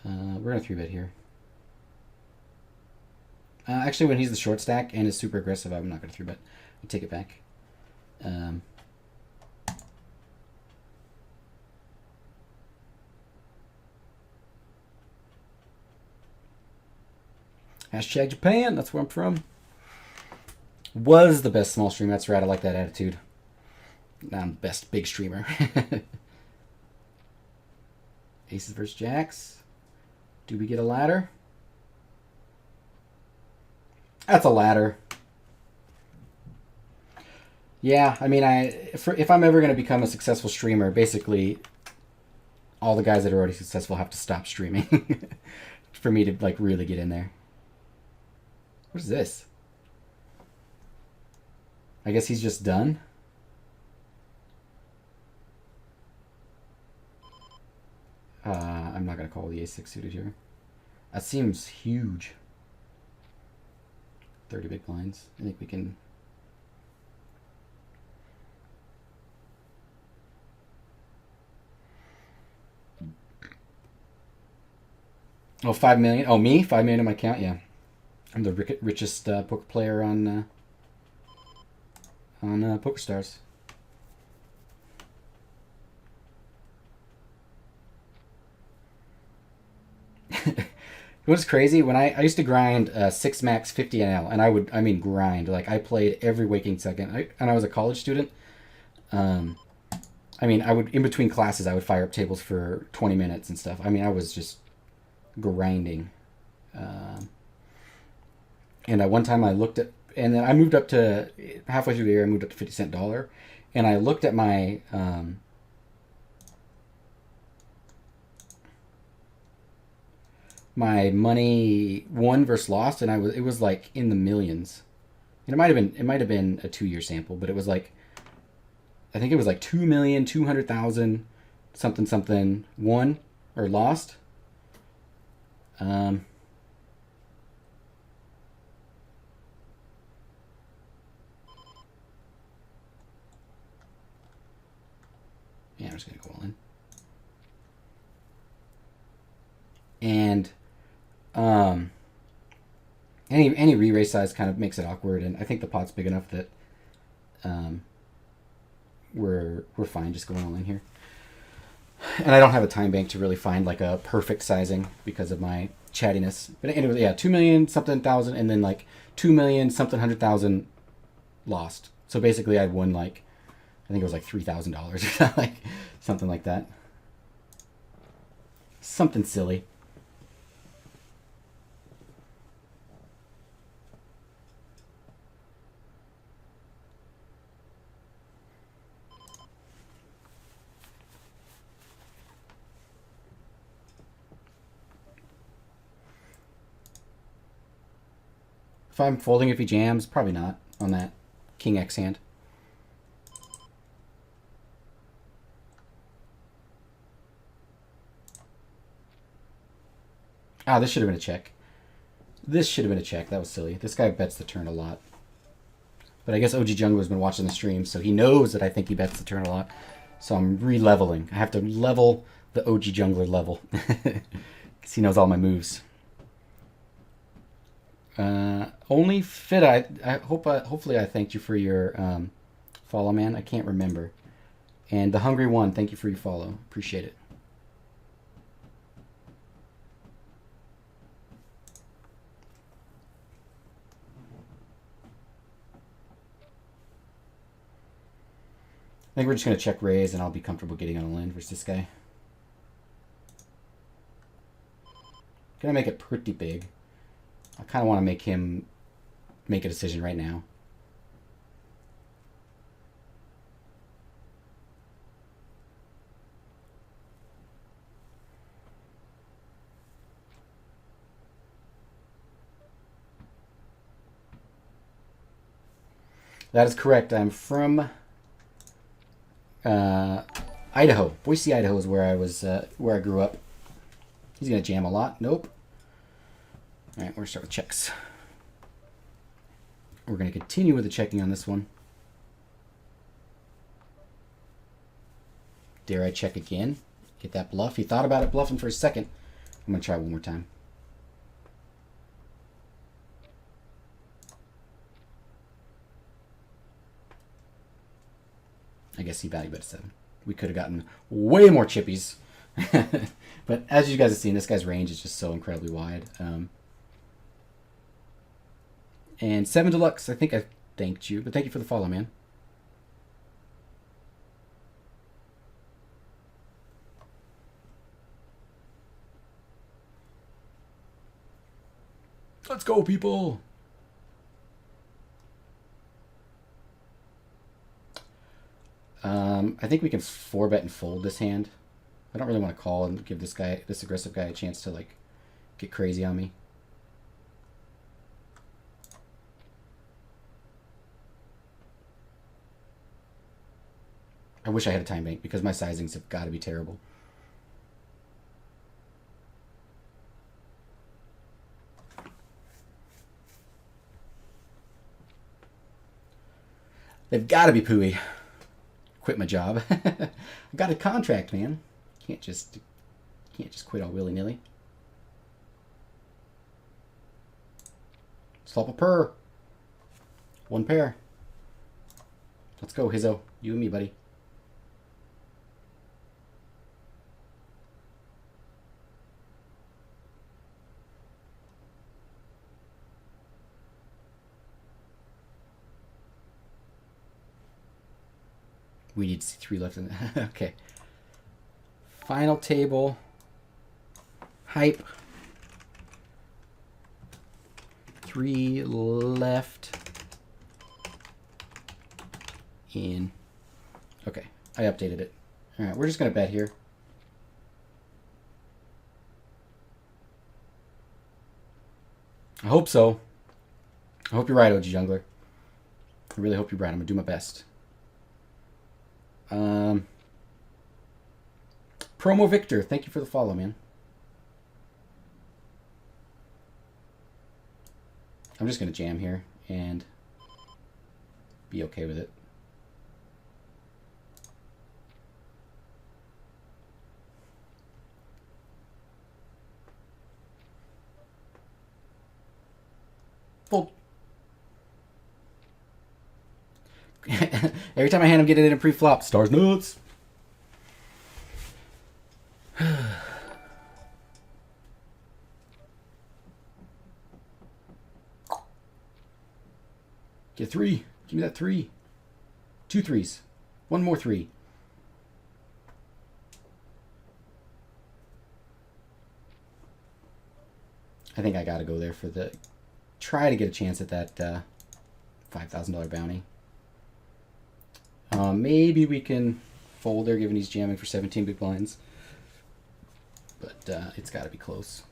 We're going to 3-bet here. Actually, when he's the short stack and is super aggressive, I'm not going to 3-bet. I take it back. Hashtag Japan, that's where I'm from. Was the best small streamer. That's right, I like that attitude. Now I'm the best big streamer. Aces versus jacks. Do we get a ladder? That's a ladder. Yeah, I mean, if I'm ever going to become a successful streamer, basically all the guys that are already successful have to stop streaming for me to like really get in there. What is this? I guess he's just done. I'm not going to call the ace-6 suited here. That seems huge. 30 big blinds. I think we can... Oh, 5 million. Oh, me? 5 million in my account? Yeah. I'm the richest poker player on PokerStars. What's crazy, when I used to grind 6 max 50 NL, and I mean grind, like I played every waking second, and I was a college student. I mean, I would, in between classes, I would fire up tables for 20 minutes and stuff. I mean, I was just grinding. And one time I looked at, and then I moved up to, halfway through the year, I moved up to 50 cent dollar, and I looked at my, my money won versus lost, and it was like in the millions. And it might have been a 2-year sample, but it was like, I think it was like 2,200,000 something something won or lost. Yeah, I'm just gonna go all in. And any re-raise size kind of makes it awkward, and I think the pot's big enough that we're fine just going all in here. And I don't have a time bank to really find like a perfect sizing because of my chattiness. But anyway, yeah, 2 million something thousand, and then like 2 million something 100,000 lost. So basically, I'd won like, I think it was like $3,000 like something like that. Something silly. If I'm folding if he jams, probably not on that King X hand. Ah, this should have been a check. This should have been a check. That was silly. This guy bets the turn a lot. But I guess OG Jungler's been watching the stream, so he knows that I think he bets the turn a lot. So I'm re-leveling. I have to level the OG Jungler level. Because he knows all my moves. Only Fit, I hope, hopefully I thanked you for your follow, man. I can't remember. And the Hungry One, thank you for your follow. Appreciate it. I think we're just going to check raise, and I'll be comfortable getting on a land versus this guy. Gonna make it pretty big. I kind of want to make him make a decision right now. That is correct. I'm from Idaho. Boise, Idaho is where I grew up. He's gonna jam a lot. Nope. All right, we're gonna start with checks. We're gonna continue with the checking on this one. Dare I check again? Get that bluff. He thought about it bluffing for a second. I'm gonna try one more time. I guess he value bet 7. We could have gotten way more chippies. But as you guys have seen, this guy's range is just so incredibly wide. And 7 Deluxe, I think I thanked you, but thank you for the follow, man. Let's go, people. I think we can 4-bet and fold this hand. I don't really want to call and give this aggressive guy a chance to like get crazy on me. I wish I had a time bank because my sizings have got to be terrible. They've got to be pooey. Quit my job. I got a contract, man. Can't just quit all willy-nilly. Slop a purr. One pair. Let's go, Hizzo. You and me, buddy. We need C3 left in the okay. Final table. Hype. 3 left. In. Okay, I updated it. All right, we're just gonna bet here. I hope so. I hope you're right, OG Jungler. I really hope you're right. I'm gonna do my best. Promo Victor, thank you for the follow, man. I'm just gonna jam here and be okay with it. Fold. Every time I hand him, get it in a pre-flop. Stars nuts. Get 3. Give me that 3. 2 3s. 1 more 3. I think I gotta go there for the... Try to get a chance at that $5,000 bounty. Maybe we can fold there, given he's jamming for 17 big blinds. But it's got to be close.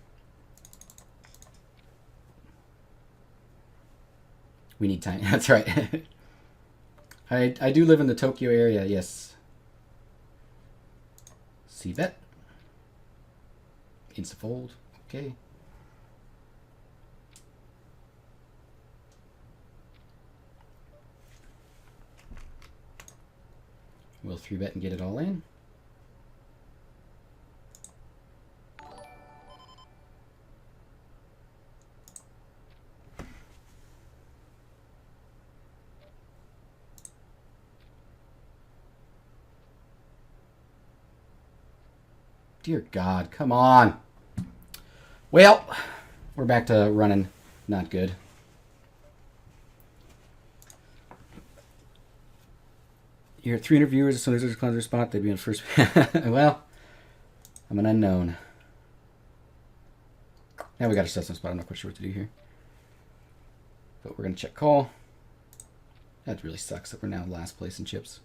We need time. That's right. I do live in the Tokyo area, yes. C-bet. Insta fold. Okay. We'll 3-bet and get it all in. Dear God, come on. Well, we're back to running not good. You're at 300 viewers. As soon as there's a cleanser spot, they'd be on first. Well, I'm an unknown. Now we got ourselves some spot. I'm not quite sure what to do here. But we're going to check call. That really sucks that we're now last place in chips.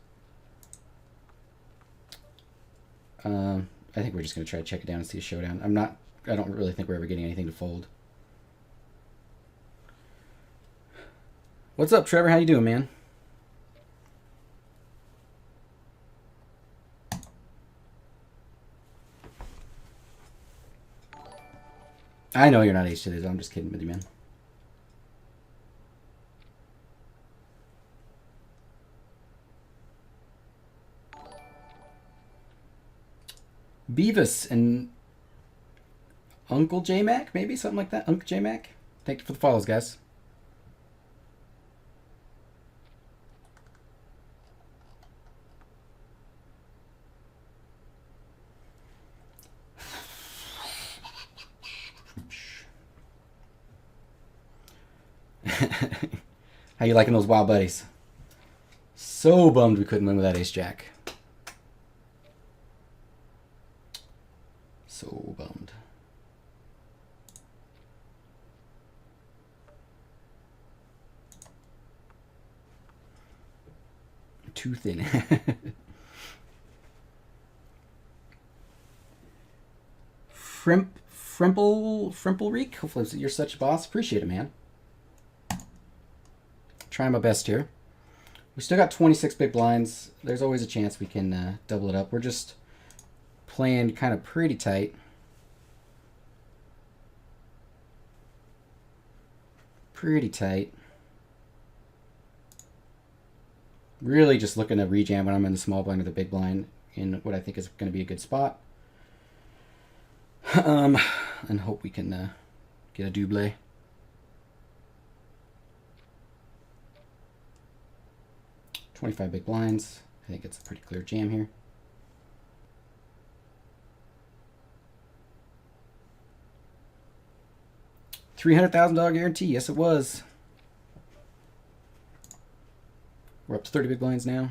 I think we're just going to try to check it down and see a showdown. I don't really think we're ever getting anything to fold. What's up, Trevor? How you doing, man? I know you're not H today, so I'm just kidding with you, man. Beavis and Uncle J-Mac, maybe? Something like that? Uncle J-Mac? Thank you for the follows, guys. How you liking those wild buddies? So bummed we couldn't win with that ace-jack. So bummed. Too thin. Frimplereek, hopefully you're such a boss. Appreciate it, man. Trying my best here. We still got 26 big blinds. There's always a chance we can double it up. We're just playing kind of pretty tight. Pretty tight. Really just looking to rejam when I'm in the small blind or the big blind in what I think is going to be a good spot. And hope we can get a double. 25 big blinds. I think it's a pretty clear jam here. $300,000 guarantee. Yes, it was. We're up to 30 big blinds now.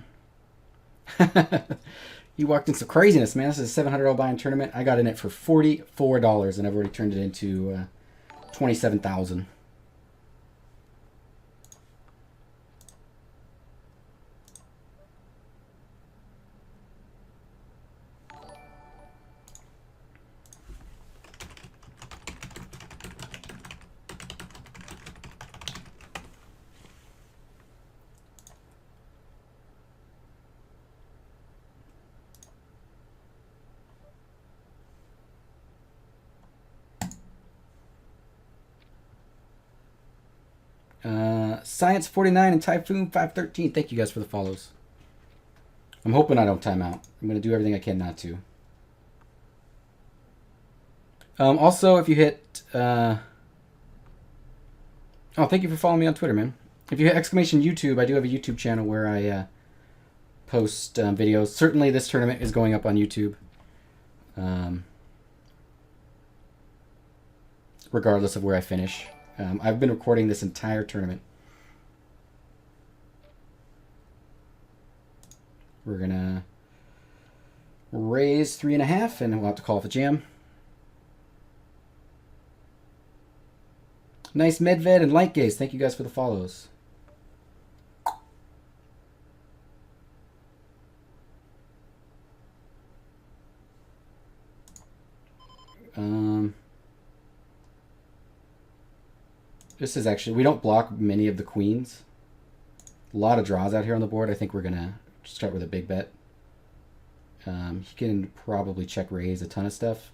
You walked in some craziness, man. This is a $700 buy-in tournament. I got in it for $44, and I've already turned it into $27,000. Science 49 and Typhoon 513. Thank you guys for the follows. I'm hoping I don't time out. I'm going to do everything I can not to. Also, if you hit... oh, thank you for following me on Twitter, man. If you hit exclamation YouTube, I do have a YouTube channel where I post videos. Certainly this tournament is going up on YouTube. Regardless of where I finish. I've been recording this entire tournament. We're going to raise 3.5, and we'll have to call off a jam. Nice Medved and Light Gaze. Thank you guys for the follows. This is actually, we don't block many of the queens. A lot of draws out here on the board. I think we're going to start with a big bet. He can probably check raise a ton of stuff.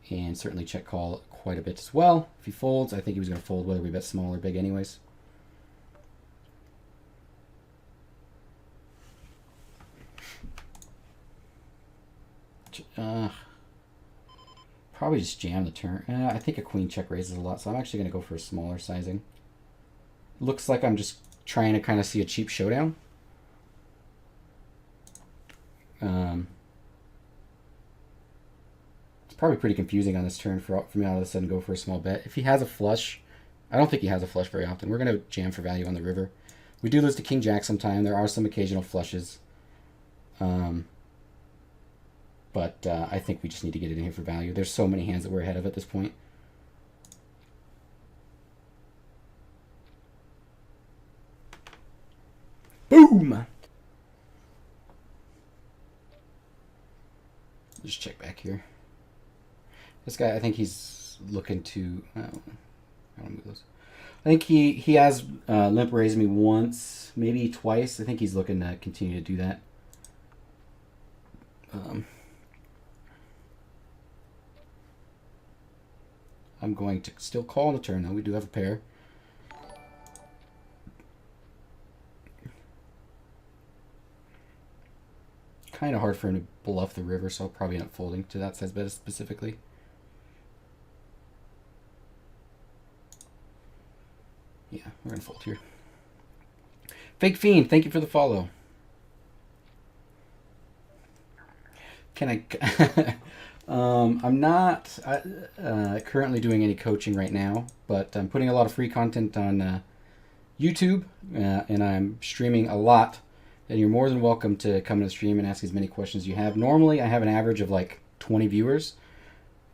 And certainly check call quite a bit as well. If he folds, I think he was going to fold whether we bet small or big anyways. Probably just jam the turn. I think a queen check raises a lot, so I'm actually going to go for a smaller sizing. Looks like I'm just trying to kind of see a cheap showdown. It's probably pretty confusing on this turn for me all of a sudden go for a small bet. If he has a flush, I don't think he has a flush very often. We're going to jam for value on the river. We do lose to King Jack sometime. There are some occasional flushes. But I think we just need to get it in here for value. There's so many hands that we're ahead of at this point. Boom! Just check back here. This guy, I think he's looking to... I don't move those. I think he has limp raised me once, maybe twice. I think he's looking to continue to do that. I'm going to still call on the turn, though. We do have a pair. Kind of hard for him to bluff the river, so I'll probably end up folding to that size bet specifically. Yeah, we're going to fold here. Fake Fiend, thank you for the follow. Can I... I'm not currently doing any coaching right now, but I'm putting a lot of free content on YouTube, and I'm streaming a lot. And you're more than welcome to come to the stream and ask as many questions as you have. Normally, I have an average of like 20 viewers.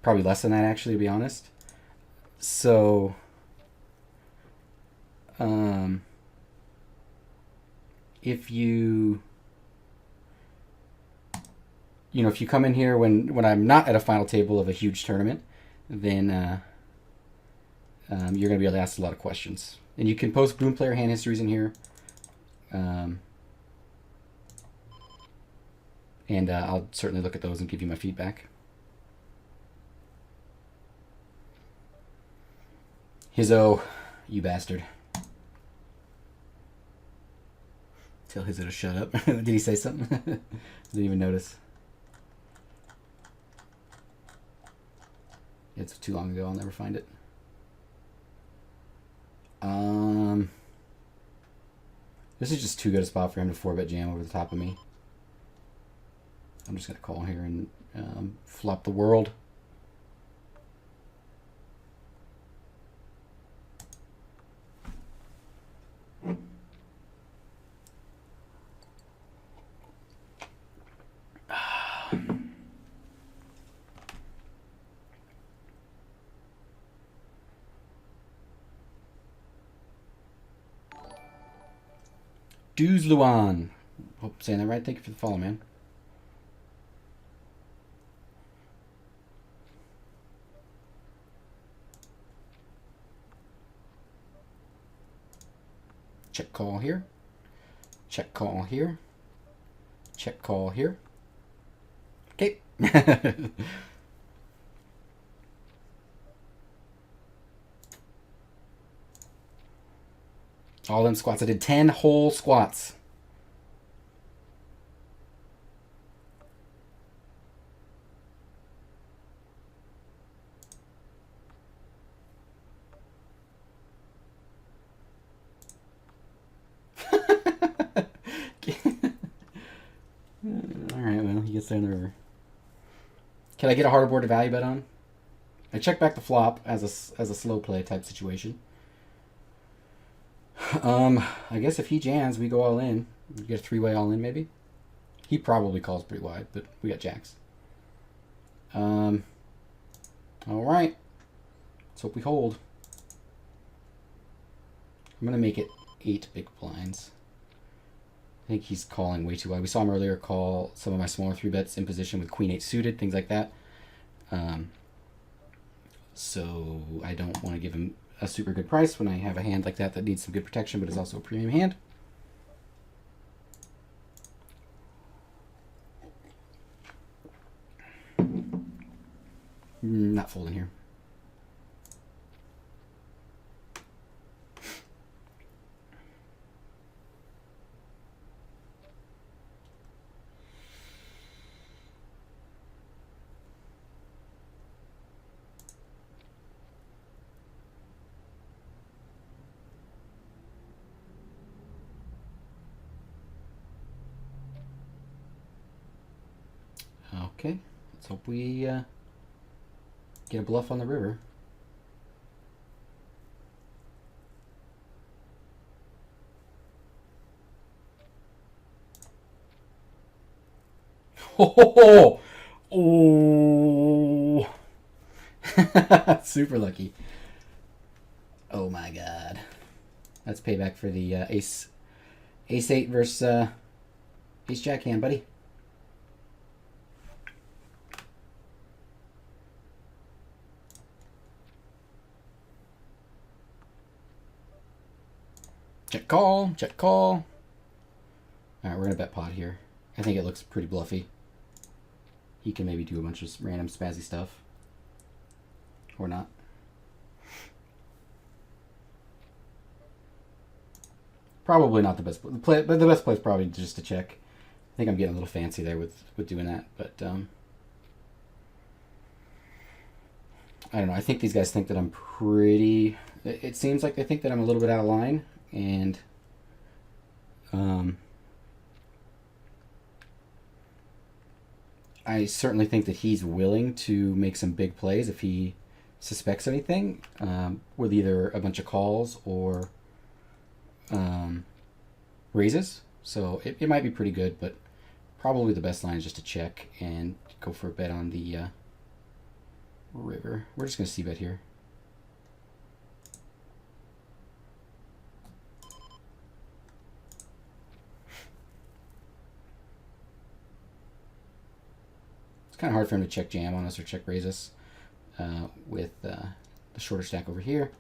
Probably less than that, actually, to be honest. So, if you... if you come in here when I'm not at a final table of a huge tournament, then you're going to be able to ask a lot of questions. And you can post Boom Player hand histories in here. And I'll certainly look at those and give you my feedback. Hizzo, you bastard. Tell Hizzo to shut up. Did he say something? Didn't even notice. It's too long ago. I'll never find it. This is just too good a spot for him to 4-bet jam over the top of me. I'm just going to call here and flop the world. Duz Luan. Hope I'm saying that right. Thank you for the follow, man. Check call here. Check call here. Check call here. Okay. All them squats. I did 10 whole squats. Alright, well, he gets there in the river. Can I get a harder board to value bet on? I check back the flop as a slow play type situation. I guess if he jams, we go all in. We get a 3-way all in, maybe. He probably calls pretty wide, but we got jacks. All right. Let's hope we hold. I'm gonna make it 8 big blinds. I think he's calling way too wide. We saw him earlier call some of my smaller 3-bets in position with Queen 8 suited, things like that. So I don't want to give him a super good price when I have a hand like that that needs some good protection, but is also a premium hand. Not folding here. Okay, let's hope we get a bluff on the river. Oh, oh. Super lucky. Oh my god. That's payback for the ace 8 versus ace jack hand, buddy. Check call, check call. Alright, we're gonna bet pot here. I think it looks pretty bluffy. He can maybe do a bunch of random spazzy stuff. Or not. Probably not the best play, but the best play is probably just to check. I think I'm getting a little fancy there with doing that, but I don't know. I think these guys think that I'm pretty... It seems like they think that I'm a little bit out of line, and I certainly think that he's willing to make some big plays if he suspects anything, with either a bunch of calls or raises. So it might be pretty good, but probably the best line is just to check and go for a bet on the river. We're just going to c-bet here. It's kind of hard for him to check jam on us or check raise us with the shorter stack over here.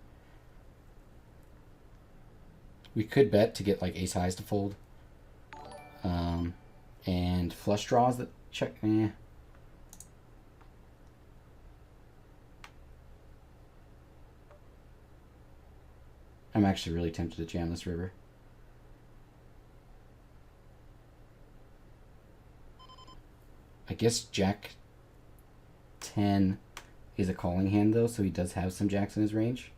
We could bet to get like ace highs to fold. And flush draws that check. I'm actually really tempted to jam this river. I guess Jack 10 is a calling hand though, so he does have some jacks in his range.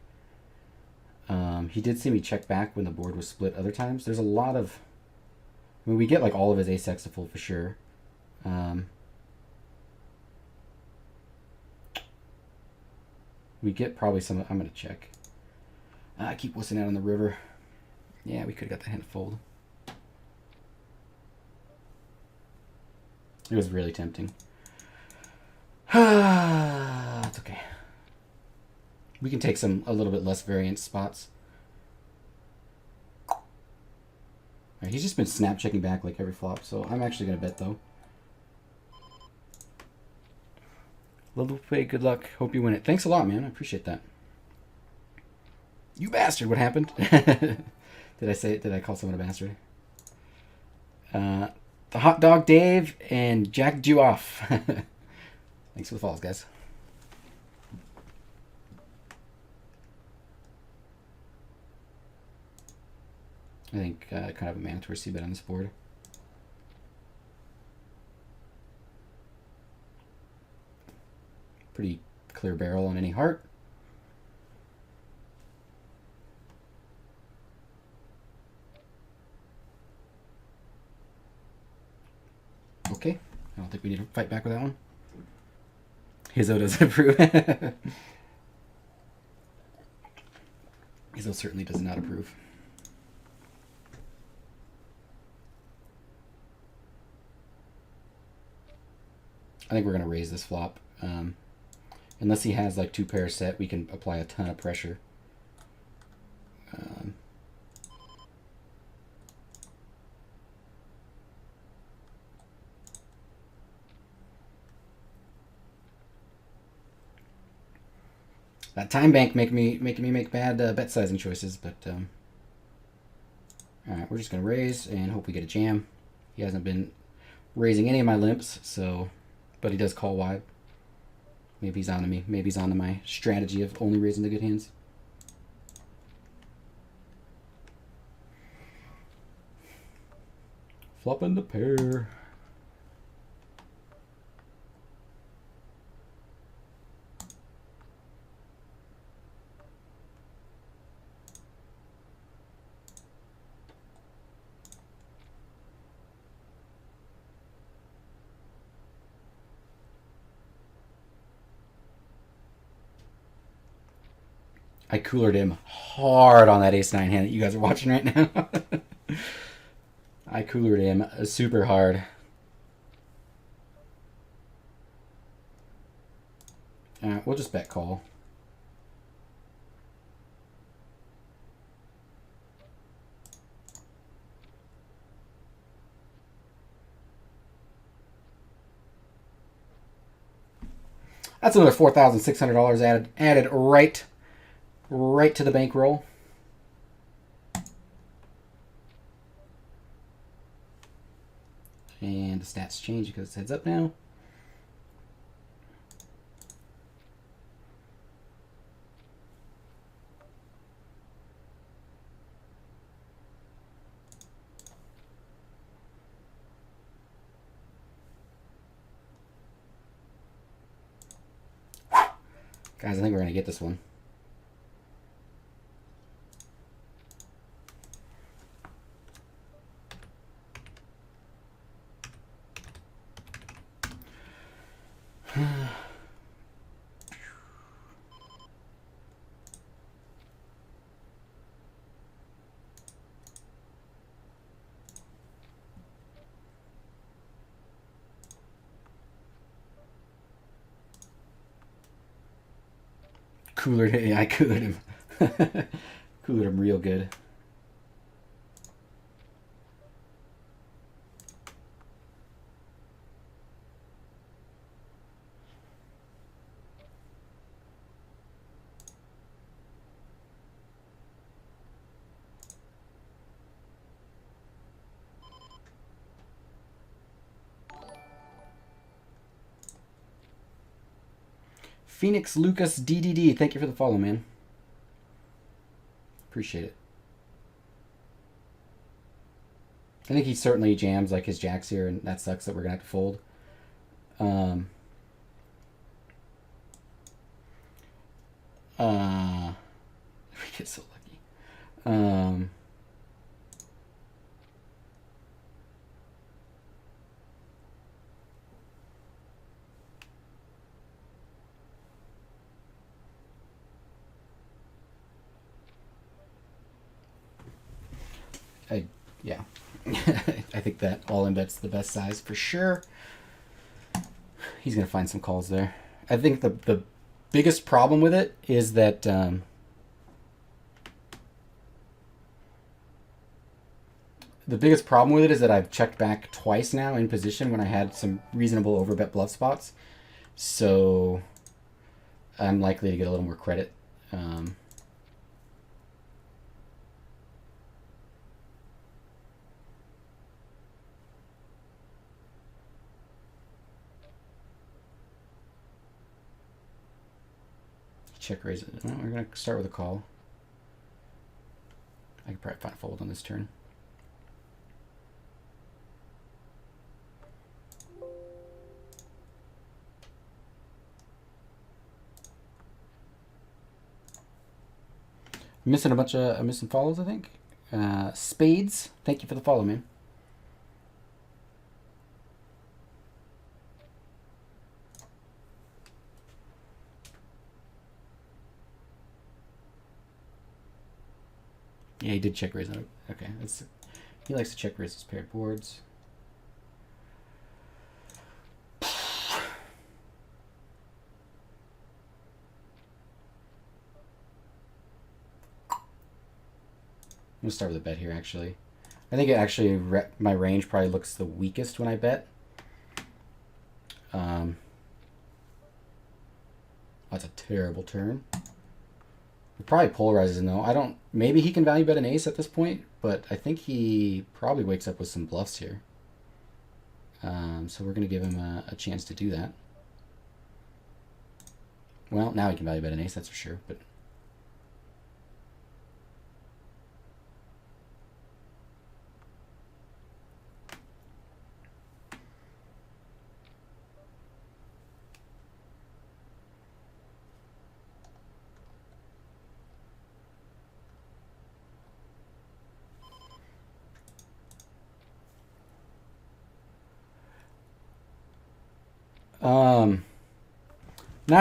He did see me check back when the board was split other times. There's a lot of... I mean, we get like all of his ace-x to fold for sure. We get probably some... I'm going to check. I keep whistling out on the river. Yeah, we could have got the hand to fold. It was really tempting. It's okay. We can take some a little bit less variant spots. Right, he's just been snap checking back like every flop, so I'm actually going to bet though. Little play, good luck. Hope you win it. Thanks a lot, man. I appreciate that. You bastard! What happened? Did I say it? Did I call someone a bastard? The hot dog Dave and Jack you off. Thanks for the follows, guys. I think kind of a mandatory c-bet on this board. Pretty clear barrel on any heart. Okay, I don't think we need to fight back with that one. Hizzo doesn't approve. Hizzo certainly does not approve. I think we're going to raise this flop. Unless he has like two pairs set, we can apply a ton of pressure. That time bank making me make bad bet sizing choices, but all right, we're just gonna raise and hope we get a jam. He hasn't been raising any of my limps, so, but he does call wide. Maybe he's onto me. Maybe he's onto my strategy of only raising the good hands. Flopping the pair. I coolered him hard on that ace-9 hand that you guys are watching right now. I coolered him super hard. Alright, we'll just bet call. That's another $4,600 added right to the bankroll. And the stats change because it's heads up now. Guys, I think we're going to get this one. Coolered him. Yeah, I coolered him. Coolered him real good. Phoenix Lucas DDD, thank you for the follow, man. Appreciate it. I think he certainly jams like his jacks here, and that sucks that we're gonna have to fold. We get so lucky. Yeah. I think that all-in bet's the best size for sure. He's going to find some calls there. I think the biggest problem with it is that I've checked back twice now in position when I had some reasonable overbet bluff spots. So I'm likely to get a little more credit. Check raise. Well, we're going to start with a call. I could probably find a fold on this turn. Missing a bunch of missing follows, I think. Spades, thank you for the follow, man. Yeah, he did check raise on it. Okay, he likes to check raise his paired boards. I'm gonna start with a bet here, actually. I think my range probably looks the weakest when I bet. That's a terrible turn. It probably polarizes him, though. Maybe he can value bet an ace at this point, but I think he probably wakes up with some bluffs here. So we're going to give him a chance to do that. Well, now he can value bet an ace, that's for sure, but...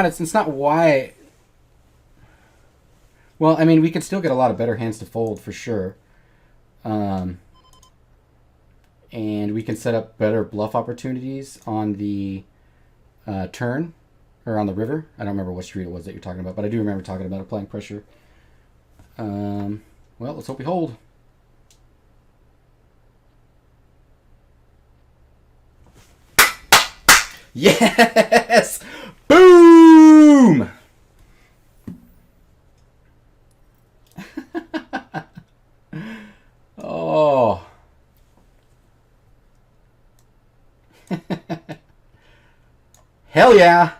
it's not why. Well, I mean, we could still get a lot of better hands to fold for sure. And we can set up better bluff opportunities on the turn or on the river. I don't remember what street it was that you're talking about, but I do remember talking about applying pressure. Well, let's hope we hold. Yes! Boom! Oh. Hell yeah!